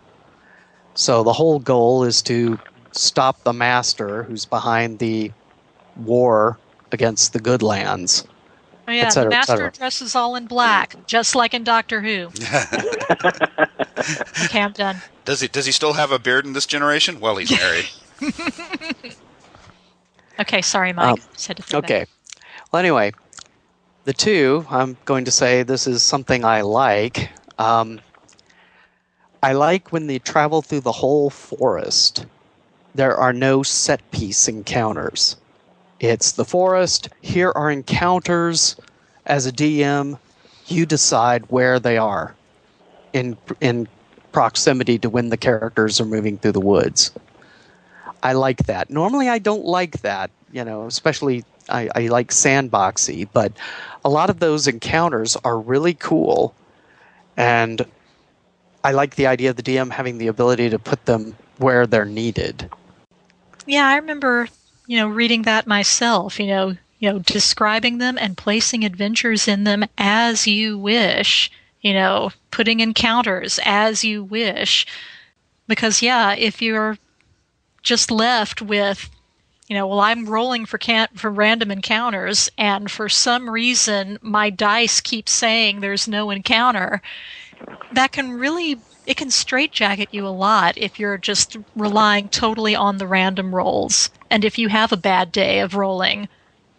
So the whole goal is to stop the Master who's behind the war against the good lands. Oh, yeah, cetera, the et Master cetera. dresses all in black, just like in Doctor Who. Okay, I'm done. Does he still have a beard in this generation? Well, he's married. Okay, sorry, Mike. Just had to throw that. Okay. Well, anyway, the two, I'm going to say this is something I like. I like when they travel through the whole forest. There are no set-piece encounters. It's the forest. Here are encounters. As a DM, you decide where they are in proximity to when the characters are moving through the woods. I like that. Normally, I don't like that, especially I like sandboxy, but a lot of those encounters are really cool, and I like the idea of the DM having the ability to put them where they're needed. Yeah, I remember, reading that myself, describing them and placing adventures in them as you wish, putting encounters as you wish. Because, yeah, if you're just left with, I'm rolling for random encounters, and for some reason my dice keep saying there's no encounter, that can really, it can straitjacket you a lot if you're just relying totally on the random rolls. And if you have a bad day of rolling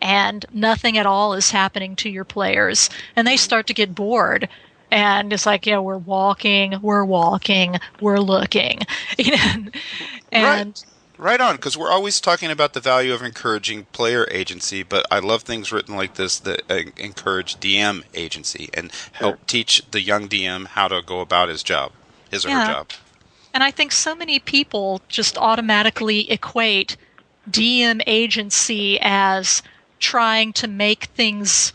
and nothing at all is happening to your players, and they start to get bored, and it's like, we're walking, we're looking, and Right on, because we're always talking about the value of encouraging player agency, but I love things written like this that encourage DM agency and help teach the young DM how to go about his or her job. And I think so many people just automatically equate DM agency as trying to make things,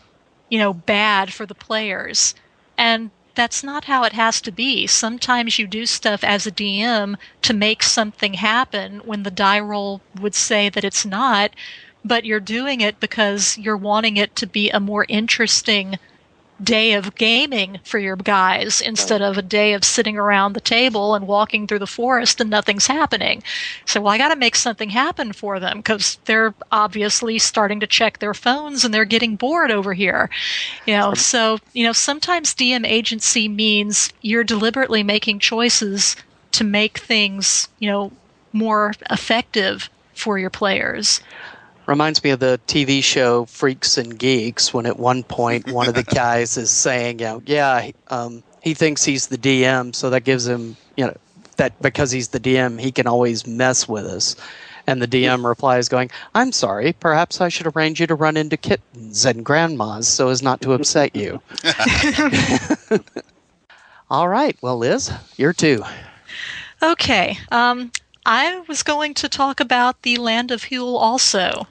bad for the players. And that's not how it has to be. Sometimes you do stuff as a DM to make something happen when the die roll would say that it's not, but you're doing it because you're wanting it to be a more interesting day of gaming for your guys instead of a day of sitting around the table and walking through the forest and nothing's happening. So, I got to make something happen for them because they're obviously starting to check their phones and they're getting bored over here. So, sometimes DM agency means you're deliberately making choices to make things, more effective for your players. Reminds me of the TV show Freaks and Geeks, when at one point one of the guys is saying, he thinks he's the DM, so that gives him, that because he's the DM, he can always mess with us. And the DM replies going, I'm sorry, perhaps I should arrange you to run into kittens and grandmas so as not to upset you. All right, well, Liz, you're two. Okay, I was going to talk about the Land of Huel also.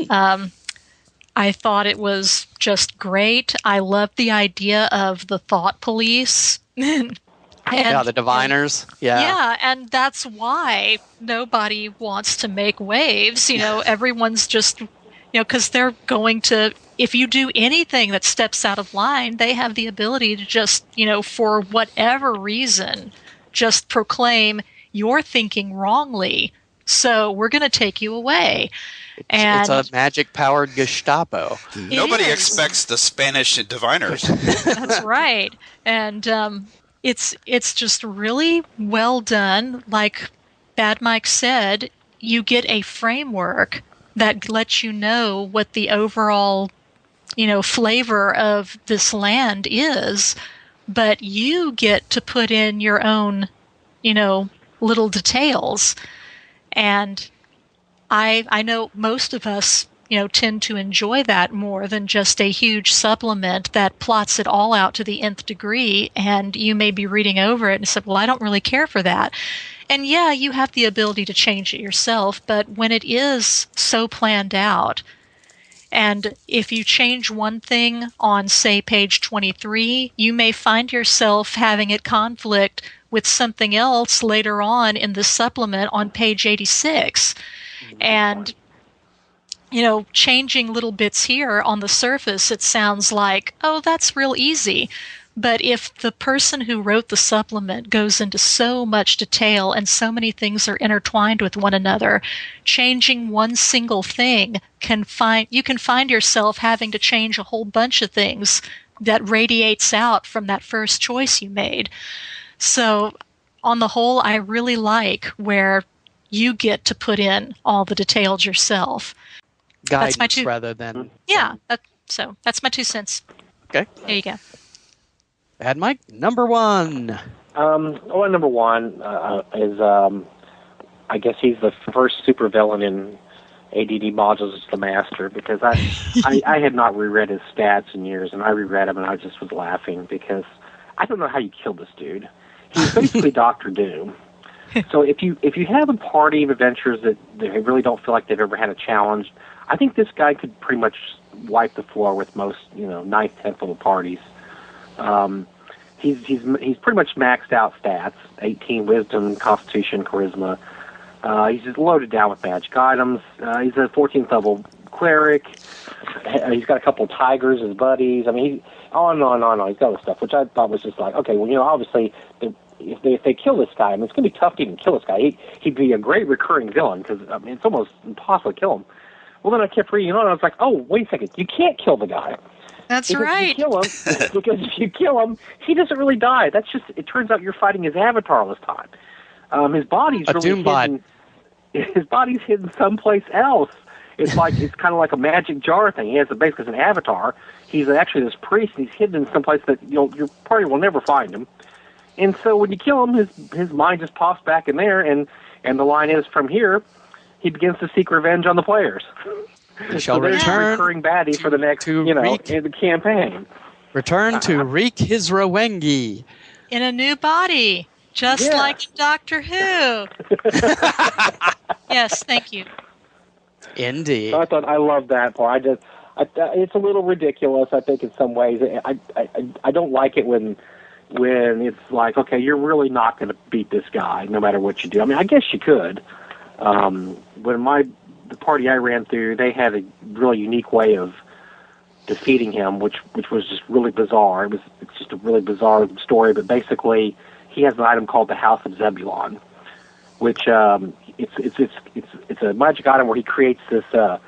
I thought it was just great. I loved the idea of the thought police. And, the diviners. Yeah, and that's why nobody wants to make waves. Everyone's just, because they're going to, if you do anything that steps out of line, they have the ability to just, for whatever reason, just proclaim, you're thinking wrongly, so we're going to take you away. It's a magic-powered Gestapo. Nobody expects the Spanish diviners. That's right. And it's just really well done. Like Bad Mike said, you get a framework that lets you know what the overall, flavor of this land is, but you get to put in your own, little details. And I know most of us, tend to enjoy that more than just a huge supplement that plots it all out to the nth degree, and you may be reading over it and say, well, I don't really care for that. And yeah, you have the ability to change it yourself, but when it is so planned out, and if you change one thing on, say, page 23, you may find yourself having it conflict with something else later on in the supplement on page 86. And changing little bits here on the surface, it sounds like, oh, that's real easy. But if the person who wrote the supplement goes into so much detail and so many things are intertwined with one another, changing one single thing you can find yourself having to change a whole bunch of things that radiates out from that first choice you made. So on the whole, I really like where you get to put in all the details yourself. Guidance that's my two, rather than... Yeah, so that's my 2 cents. Okay. There you go. Bad Mike, number one. Number one is, I guess he's the first supervillain in ADD modules is the Master, because I had not reread his stats in years, and I reread them, and I just was laughing, because I don't know how you kill this dude. He's basically Dr. Doom. So if you have a party of adventurers that they really don't feel like they've ever had a challenge, I think this guy could pretty much wipe the floor with most, 9th, 10th level parties. He's pretty much maxed out stats, 18 wisdom, constitution, charisma. He's just loaded down with magic items. He's a 14th level cleric. He's got a couple of tigers as buddies. I mean, on and on and on. He's got all this stuff, which I thought was just like, okay, well, obviously, if they kill this guy, I mean, it's going to be tough to even kill this guy. He'd be a great recurring villain, because, I mean, it's almost impossible to kill him. Well, then I kept reading on, and I was like, oh, wait a second, you can't kill the guy. That's because right. If you kill him, because if you kill him, he doesn't really die. That's just, it turns out you're fighting his avatar all this time. His body's a really Doombot. hidden. His body's hidden someplace else. It's kind of like a magic jar thing. He has basically an avatar. He's actually this priest, and he's hidden in someplace that your party will never find him. And so when you kill him, his mind just pops back in there, and the line is, from here, he begins to seek revenge on the players. Shall so there's a return recurring baddie for the next, in the campaign. Return to wreak his Rowengi. In a new body, just like in Doctor Who. Yes, thank you. Indeed. So I love that part. It's a little ridiculous, I think, in some ways. I don't like it when it's like, okay, you're really not going to beat this guy no matter what you do. I mean, I guess you could. When the party I ran through, they had a really unique way of defeating him, which was just really bizarre. It's just a really bizarre story, but basically he has an item called the House of Zebulon, which it's a magic item where he creates this house.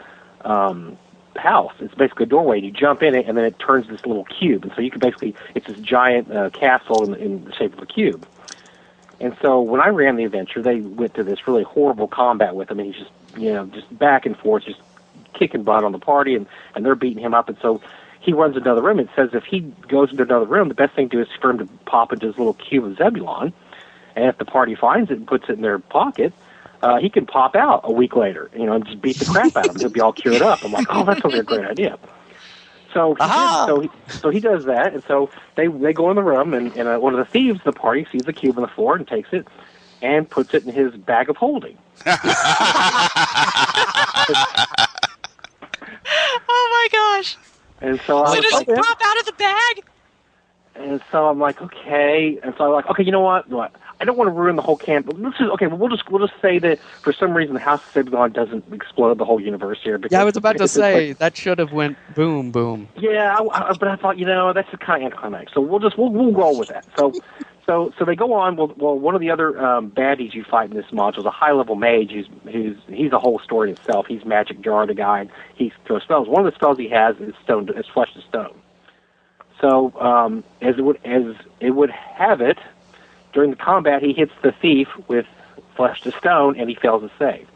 It's basically a doorway, and you jump in it, and then it turns this little cube, and so you can basically, it's this giant castle in the shape of a cube. And so when I ran the adventure, they went to this really horrible combat with him, and he's just, just back and forth, just kicking butt on the party, and they're beating him up. And so he runs into another room. It says if he goes into another room, the best thing to do is for him to pop into his little cube of Zebulon, and if the party finds it and puts it in their pocket, he can pop out a week later, and just beat the crap out of him. He'll be all cured up. I'm like, oh, that's a great idea. So he does that, and so they go in the room, and one of the thieves of the party sees the cube on the floor and takes it and puts it in his bag of holding. Oh my gosh! And so does it pop out of the bag? And so I'm like, okay. And so I'm like, okay, you know what? I don't want to ruin the whole camp. But we'll just say that for some reason the House of Zebulon doesn't explode the whole universe here. Because I was about to say that should have went boom boom. Yeah, but I thought that's a kind of anticlimax. So we'll roll with that. So they go on. Well, one of the other baddies you fight in this module is a high level mage he's a whole story in itself. He's magic jar the guy. He throws spells. One of the spells he has is flesh to stone. So as it would have it, during the combat, he hits the thief with flesh to stone, and he fails to save.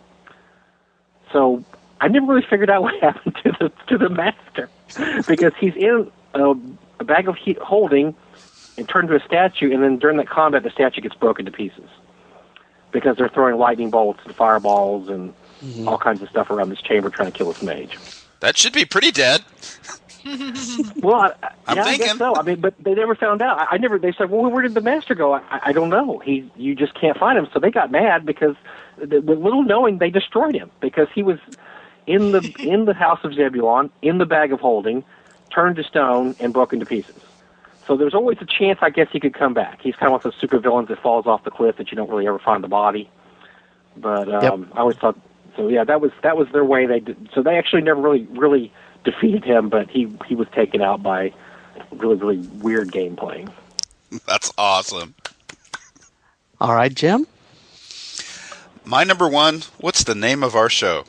So I never really figured out what happened to the master, because he's in a bag of holding and turned into a statue, and then during that combat, the statue gets broken to pieces because they're throwing lightning bolts and fireballs and all kinds of stuff around this chamber trying to kill this mage. That should be pretty dead. Well, I guess so. I mean, but they never found out. They said, well, where did the master go? I don't know. You just can't find him. So they got mad because, with little knowing, they destroyed him because he was in the House of Zebulon, in the bag of holding, turned to stone, and broken to pieces. So there's always a chance, I guess, he could come back. He's kind of one of those supervillains that falls off the cliff that you don't really ever find the body. But I always thought So yeah, that was their way. They did. So they actually never really defeated him, but he was taken out by really weird game playing. That's awesome. All right, Jim. My number one. What's the name of our show?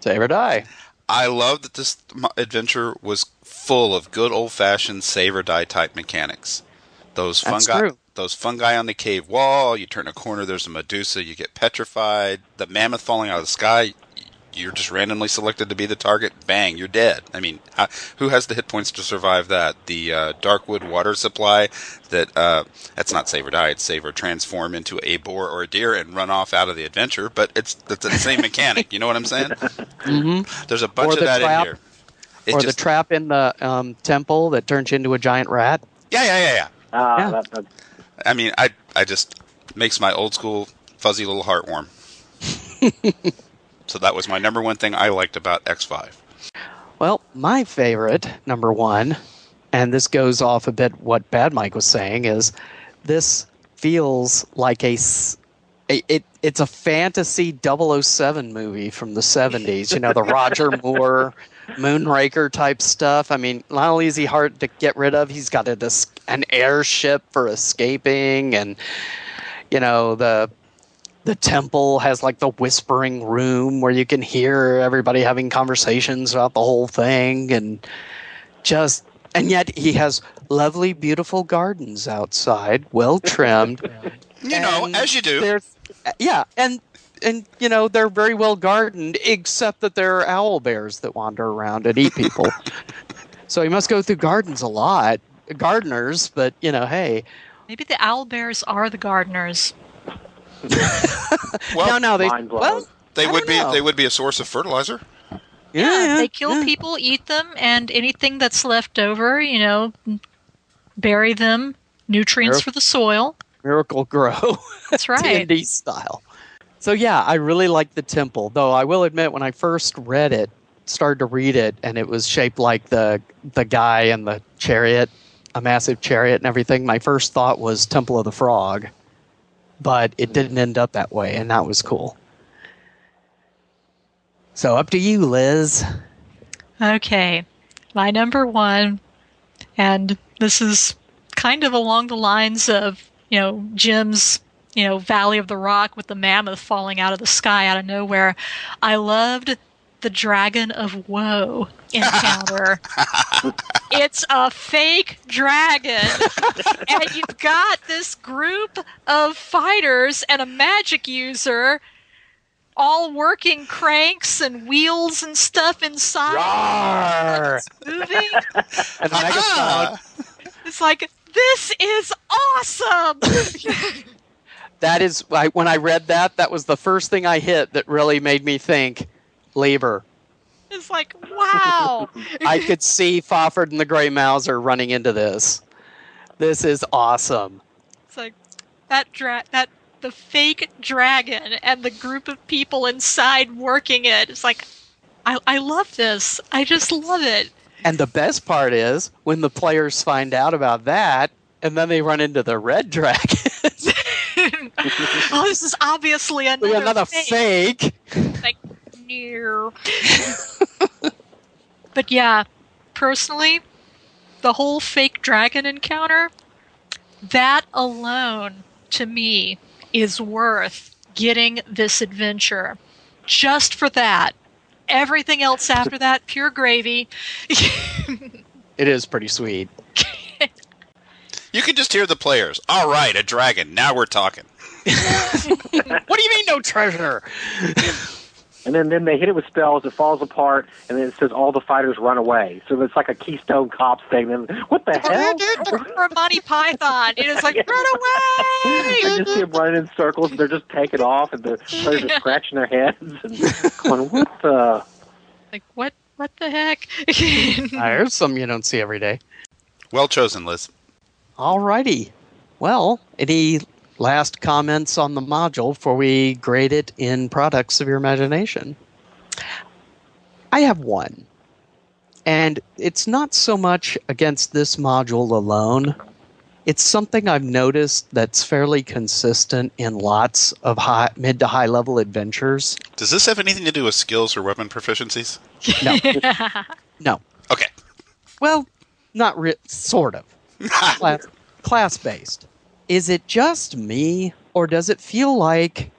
Save or Die. I love that this adventure was full of good old-fashioned save or die type mechanics. Those fungi on the cave wall. You turn a corner, there's a Medusa. You get petrified. The mammoth falling out of the sky. You're just randomly selected to be the target. Bang, you're dead. I mean, who has the hit points to survive that? The Darkwood water supply. That's not save or die. It's save or transform into a boar or a deer and run off out of the adventure. But it's the same mechanic. You know what I'm saying? Mm-hmm. There's a bunch of that in here. The trap in the temple that turns you into a giant rat. Yeah. Yeah. I mean, I just makes my old school fuzzy little heart warm. So that was my number one thing I liked about X5. Well, my favorite, number one, and this goes off a bit what Bad Mike was saying, is this feels like it's a fantasy 007 movie from the 70s. You know, the Roger Moore, Moonraker type stuff. I mean, not only is he hard to get rid of, he's got an airship for escaping, and, you know, the temple has like the whispering room where you can hear everybody having conversations about the whole thing, and yet he has lovely, beautiful gardens outside, well trimmed. You know, as you do. And you know, they're very well gardened, except that there are owl bears that wander around and eat people. So he must go through gardens a lot, gardeners, but you know, hey. Maybe the owl bears are the gardeners. Well, no, they would be a source of fertilizer. Yeah, they kill people, eat them, and anything that's left over, you know, bury them, nutrients for the soil. Miracle Grow. That's right. D&D style. So yeah, I really like the temple, though I will admit when I first started to read it, and it was shaped like the guy in the chariot, a massive chariot and everything, my first thought was Temple of the Frog. But it didn't end up that way, and that was cool. So up to you, Liz. Okay. My number one, and this is kind of along the lines of, you know, Jim's, you know, Valley of the Rock with the mammoth falling out of the sky out of nowhere. I loved the Dragon of Woe encounter. It's a fake dragon, and you've got this group of fighters and a magic user all working cranks and wheels and stuff inside. Roar! It's moving. And the megaphone. It's like, this is awesome! That is, when I read that was the first thing I hit that really made me think, Lieber. It's like, wow! I could see Fawford and the Grey Mouser running into this. This is awesome. It's like, the fake dragon and the group of people inside working it. It's like, I love this. I just love it. And the best part is when the players find out about that, and then they run into the red dragon. Oh, this is obviously another fake. Like, no. But yeah, personally, the whole fake dragon encounter, that alone, to me, is worth getting this adventure. Just for that. Everything else after that, pure gravy. It is pretty sweet. You can just hear the players. All right, a dragon. Now we're talking. What do you mean no treasure? And then they hit it with spells, it falls apart, and then it says all the fighters run away. So it's like a Keystone Cops thing. And what the hell? Or Monty Python. It is like, run away! I just see them running in circles, and they're just taking off, and the players are scratching their heads and going, what the? Like, what the heck? There's some you don't see every day. Well chosen, Liz. Alrighty. Well, any last comments on the module before we grade it in products of your imagination? I have one. And it's not so much against this module alone, it's something I've noticed that's fairly consistent in lots of mid to high level adventures. Does this have anything to do with skills or weapon proficiencies? No. No. Okay. Well, not sort of. Class-based. Is it just me, or does it feel like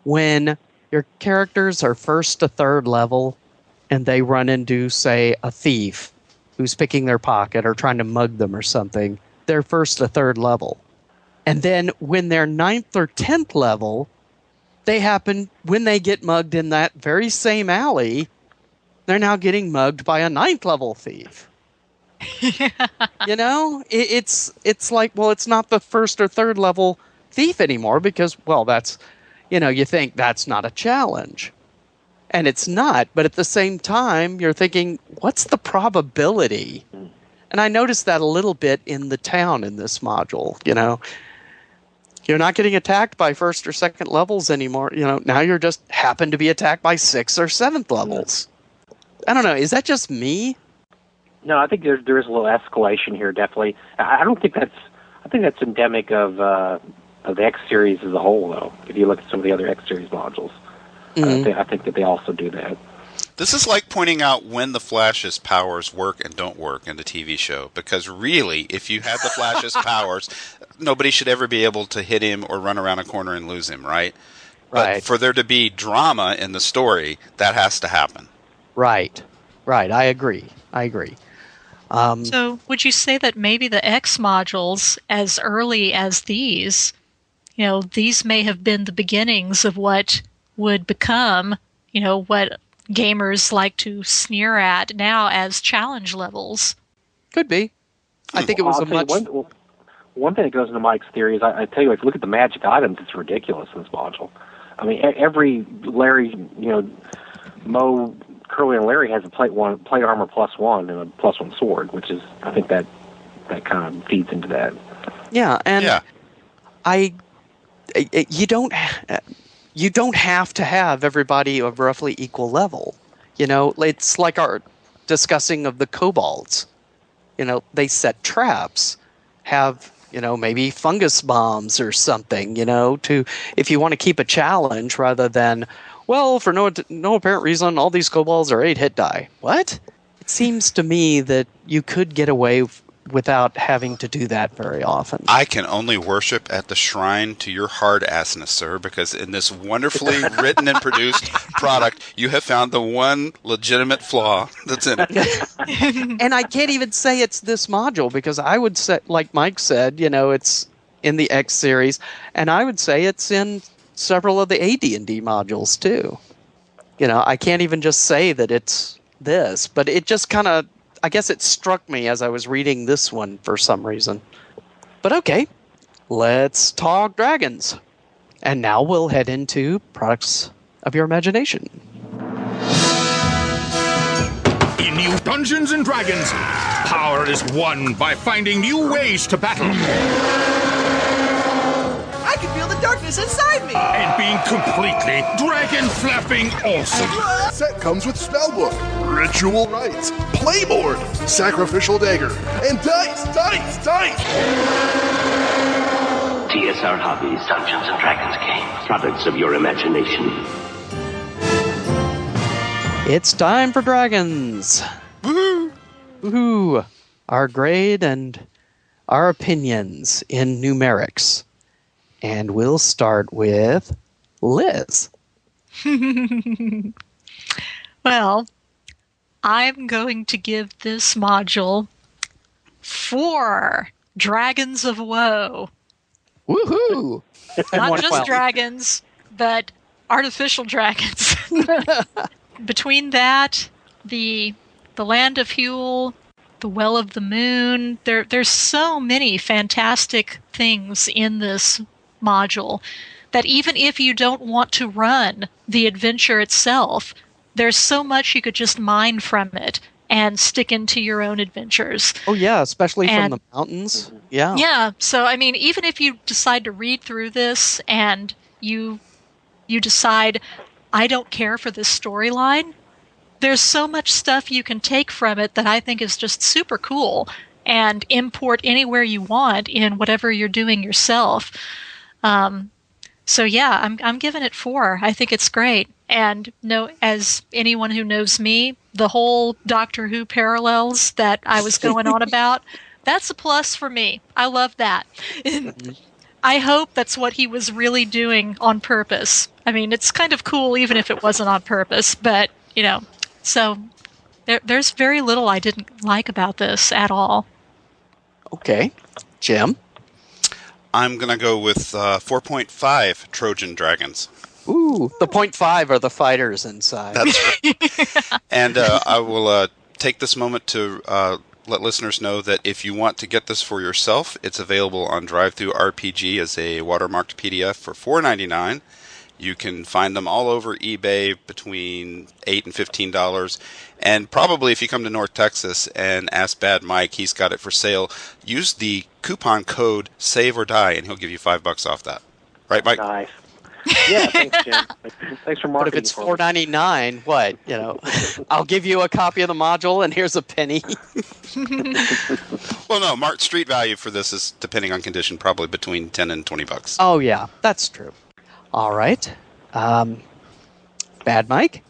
when your characters are first to third level and they run into, say, a thief who's picking their pocket or trying to mug them or something, they're first to third level. And then when they're 9th or 10th level, when they get mugged in that very same alley, they're now getting mugged by a 9th level thief. You know, it's like, well, it's not the first or third level thief anymore because, well, that's, you know, you think that's not a challenge. And it's not, but at the same time, you're thinking, what's the probability? And I noticed that a little bit in the town in this module, you know. You're not getting attacked by first or second levels anymore. You know, now you're just happen to be attacked by 6th or 7th levels. I don't know. Is that just me? No, I think there is a little escalation here, definitely. I think that's endemic of the X series as a whole, though. If you look at some of the other X series modules, I think that they also do that. This is like pointing out when the Flash's powers work and don't work in the TV show. Because really, if you had the Flash's powers, nobody should ever be able to hit him or run around a corner and lose him, right? Right. But for there to be drama in the story, that has to happen. Right. I agree. So would you say that maybe the X modules, as early as these, you know, these may have been the beginnings of what would become, you know, what gamers like to sneer at now as challenge levels? Could be. I think it was one thing that goes into Mike's theory is, I tell you, if you look at the magic items, it's ridiculous in this module. I mean, every Larry, you know, Mo, Curly, and Larry has a plate armor +1 and a +1 sword, which is, I think that kind of feeds into that. Yeah, and you don't have to have everybody of roughly equal level. You know, it's like our discussing of the kobolds. You know, they set traps, have, you know, maybe fungus bombs or something, you know, if you want to keep a challenge rather than, well, for no apparent reason, all these kobolds are 8 hit die. What? It seems to me that you could get away without having to do that very often. I can only worship at the shrine to your hard-assness, sir, because in this wonderfully written and produced product, you have found the one legitimate flaw that's in it. And I can't even say it's this module, because I would say, like Mike said, you know, it's in the X series, and I would say it's in several of the AD&D modules, too. You know, I can't even just say that it's this, but it just kind of, I guess it struck me as I was reading this one for some reason. But okay, let's talk dragons. And now we'll head into products of your imagination. In new Dungeons & Dragons, power is won by finding new ways to battle. I can feel the darkness inside me! And being completely dragon-flapping awesome. Set comes with spellbook, ritual rites, playboard, sacrificial dagger, and dice! TSR Hobbies, Dungeons & Dragons games, products of your imagination. It's time for dragons! Woohoo! Woohoo! Our grade and our opinions in numerics. And we'll start with Liz. Well, I'm going to give this module 4 Dragons of Woe. Woohoo! Not just dragons, but artificial dragons. Between that, the Land of Huel, the Well of the Moon, there's so many fantastic things in this module that even if you don't want to run the adventure itself, there's so much you could just mine from it and stick into your own adventures. Oh yeah, especially from the mountains. Yeah. Yeah, so I mean, even if you decide to read through this and you decide, I don't care for this storyline, there's so much stuff you can take from it that I think is just super cool. and import anywhere you want in whatever you're doing yourself. So yeah, I'm giving it 4. I think it's great. And as anyone who knows me, the whole Doctor Who parallels that I was going on about, that's a plus for me. I love that. I hope that's what he was really doing on purpose. I mean, it's kind of cool even if it wasn't on purpose, but, so there's very little I didn't like about this at all. Okay. Jim? I'm going to go with 4.5 Trojan Dragons. Ooh, the 0.5 are the fighters inside. That's right. And I will take this moment to let listeners know that if you want to get this for yourself, it's available on DriveThru RPG as a watermarked PDF for $4.99. You can find them all over eBay between $8 and $15. And probably if you come to North Texas and ask Bad Mike, he's got it for sale. Use the coupon code Save or Die, and he'll give you $5 off that. Right, Mike? Nice. Yeah, thanks, Jim. Thanks for marketing. But if it's $4.99, what? I'll give you a copy of the module, and here's a penny. Well, no, street value for this is, depending on condition, probably between $10 and $20. Oh yeah, that's true. All right, Bad Mike.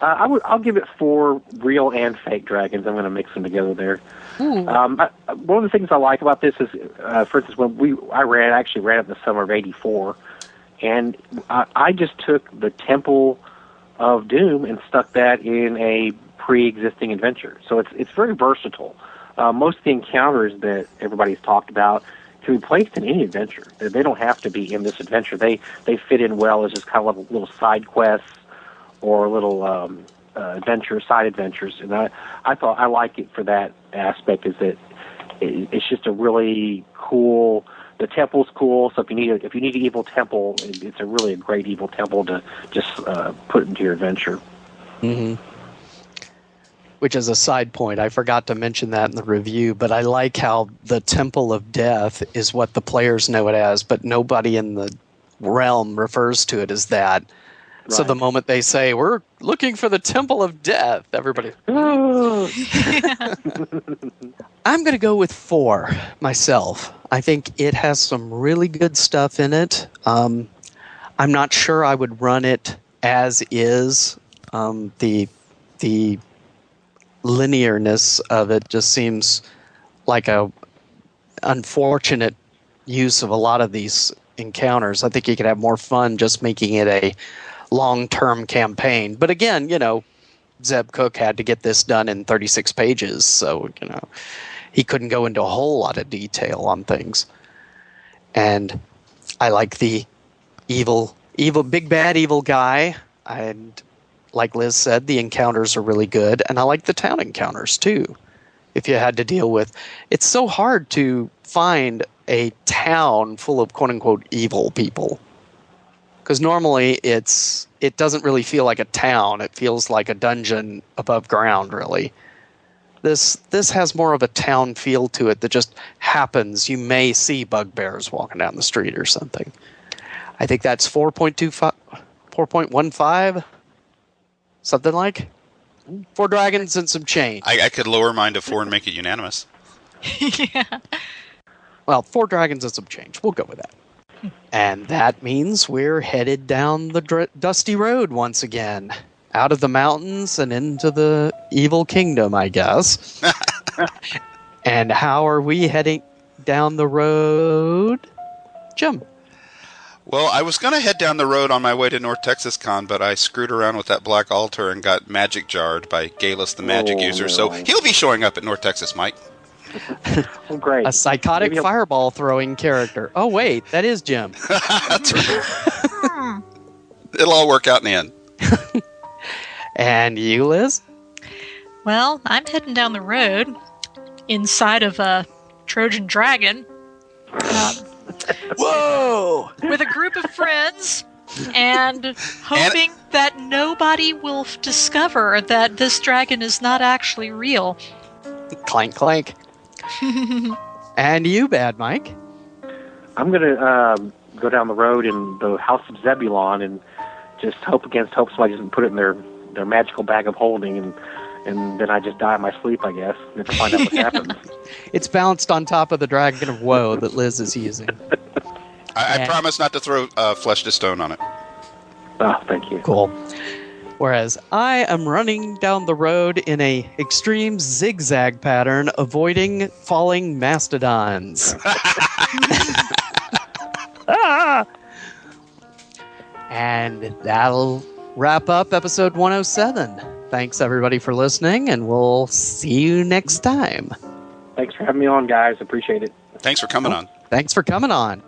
I'll give it 4 real and fake dragons. I'm going to mix them together there. One of the things I like about this is, for instance, when I actually ran it in the summer of '84, and I just took the Temple of Doom and stuck that in a pre-existing adventure. So it's very versatile. Most of the encounters that everybody's talked about can be placed in any adventure. They don't have to be in this adventure. They fit in well as just kind of little side quests or little side adventures. And I thought I like it for that aspect, is that it's just a really cool. The temple's cool, so if you need an evil temple, it's a really great evil temple to just put into your adventure. Mm-hmm. Which is a side point. I forgot to mention that in the review, but I like how the Temple of Death is what the players know it as, but nobody in the realm refers to it as that. Right. So the moment they say, we're looking for the Temple of Death, everybody... I'm going to go with 4 myself. I think it has some really good stuff in it. I'm not sure I would run it as is. The linearness of it just seems like a unfortunate use of a lot of these encounters. I think you could have more fun just making it a long-term campaign. But again, Zeb Cook had to get this done in 36 pages, so, he couldn't go into a whole lot of detail on things. And I like the big bad evil guy. And like Liz said, the encounters are really good. And I like the town encounters too. If you had to deal with, it's so hard to find a town full of quote unquote evil people. Because normally it doesn't really feel like a town. It feels like a dungeon above ground, really. This has more of a town feel to it that just happens. You may see bugbears walking down the street or something. I think that's 4.15, something like 4 dragons and some change. I could lower mine to 4 and make it unanimous. Yeah. Well, 4 dragons and some change. We'll go with that. And that means we're headed down the dusty road once again. Out of the mountains and into the evil kingdom, I guess. And how are we heading down the road? Jim? Well, I was going to head down the road on my way to North Texas Con, but I screwed around with that black altar and got magic jarred by Galus the magic user. So he'll be showing up at North Texas, Mike. Oh, great. A psychotic fireball throwing character. Oh, wait, that is Jim. That's right. It'll all work out in the end. And you, Liz? Well, I'm heading down the road inside of a Trojan dragon. Whoa! With a group of friends, and hoping that nobody will discover that this dragon is not actually real. Clank, clank. And you, Bad Mike? I'm going to go down the road in the House of Zebulon and just hope against hope somebody doesn't put it in their magical bag of holding and and then I just die in my sleep, I guess, and find out what happens. It's balanced on top of the dragon of woe that Liz is using. I promise not to throw flesh to stone on it. Oh, thank you. Cool. Whereas I am running down the road in a extreme zigzag pattern, avoiding falling mastodons. And that'll wrap up episode 107. Thanks, everybody, for listening, and we'll see you next time. Thanks for having me on, guys. Appreciate it. Thanks for coming on. Thanks for coming on.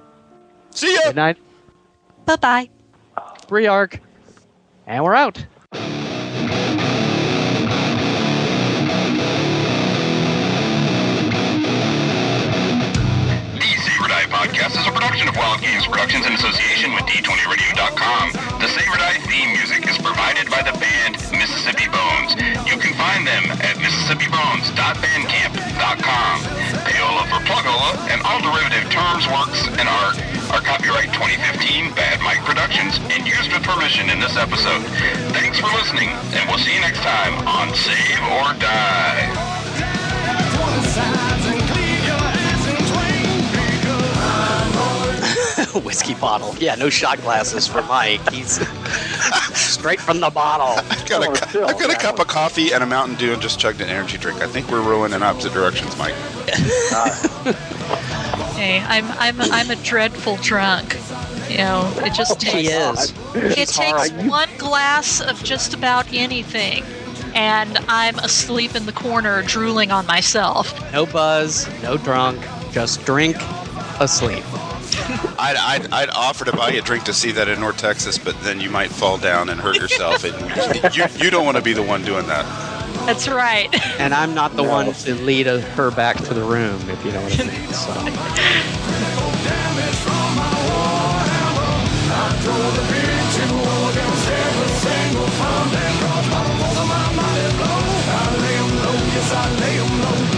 See ya. Good night. Bye-bye. Rearc. And we're out. Podcast is a production of Wild Games Productions in association with D20Radio.com. The Save or Die theme music is provided by the band Mississippi Bones. You can find them at mississippibones.bandcamp.com. Payola for Plugola and all derivative terms, works, and art are copyright 2015 Bad Mike Productions and used with permission in this episode. Thanks for listening, and we'll see you next time on Save or Die. Whiskey bottle. Yeah, no shot glasses for Mike. He's straight from the bottle. I've got a cup of coffee and a Mountain Dew and just chugged an energy drink. I think we're rowing in opposite directions, Mike. Hey, I'm a dreadful drunk. You know, it just takes. He is. It takes one glass of just about anything, and I'm asleep in the corner, drooling on myself. No buzz, no drunk, just drink, asleep. I'd offer to buy you a drink to see that in North Texas, but then you might fall down and hurt yourself, and you don't want to be the one doing that. That's right. And I'm not the one to lead her back to the room, if you know what I mean. So. I lay 'em low,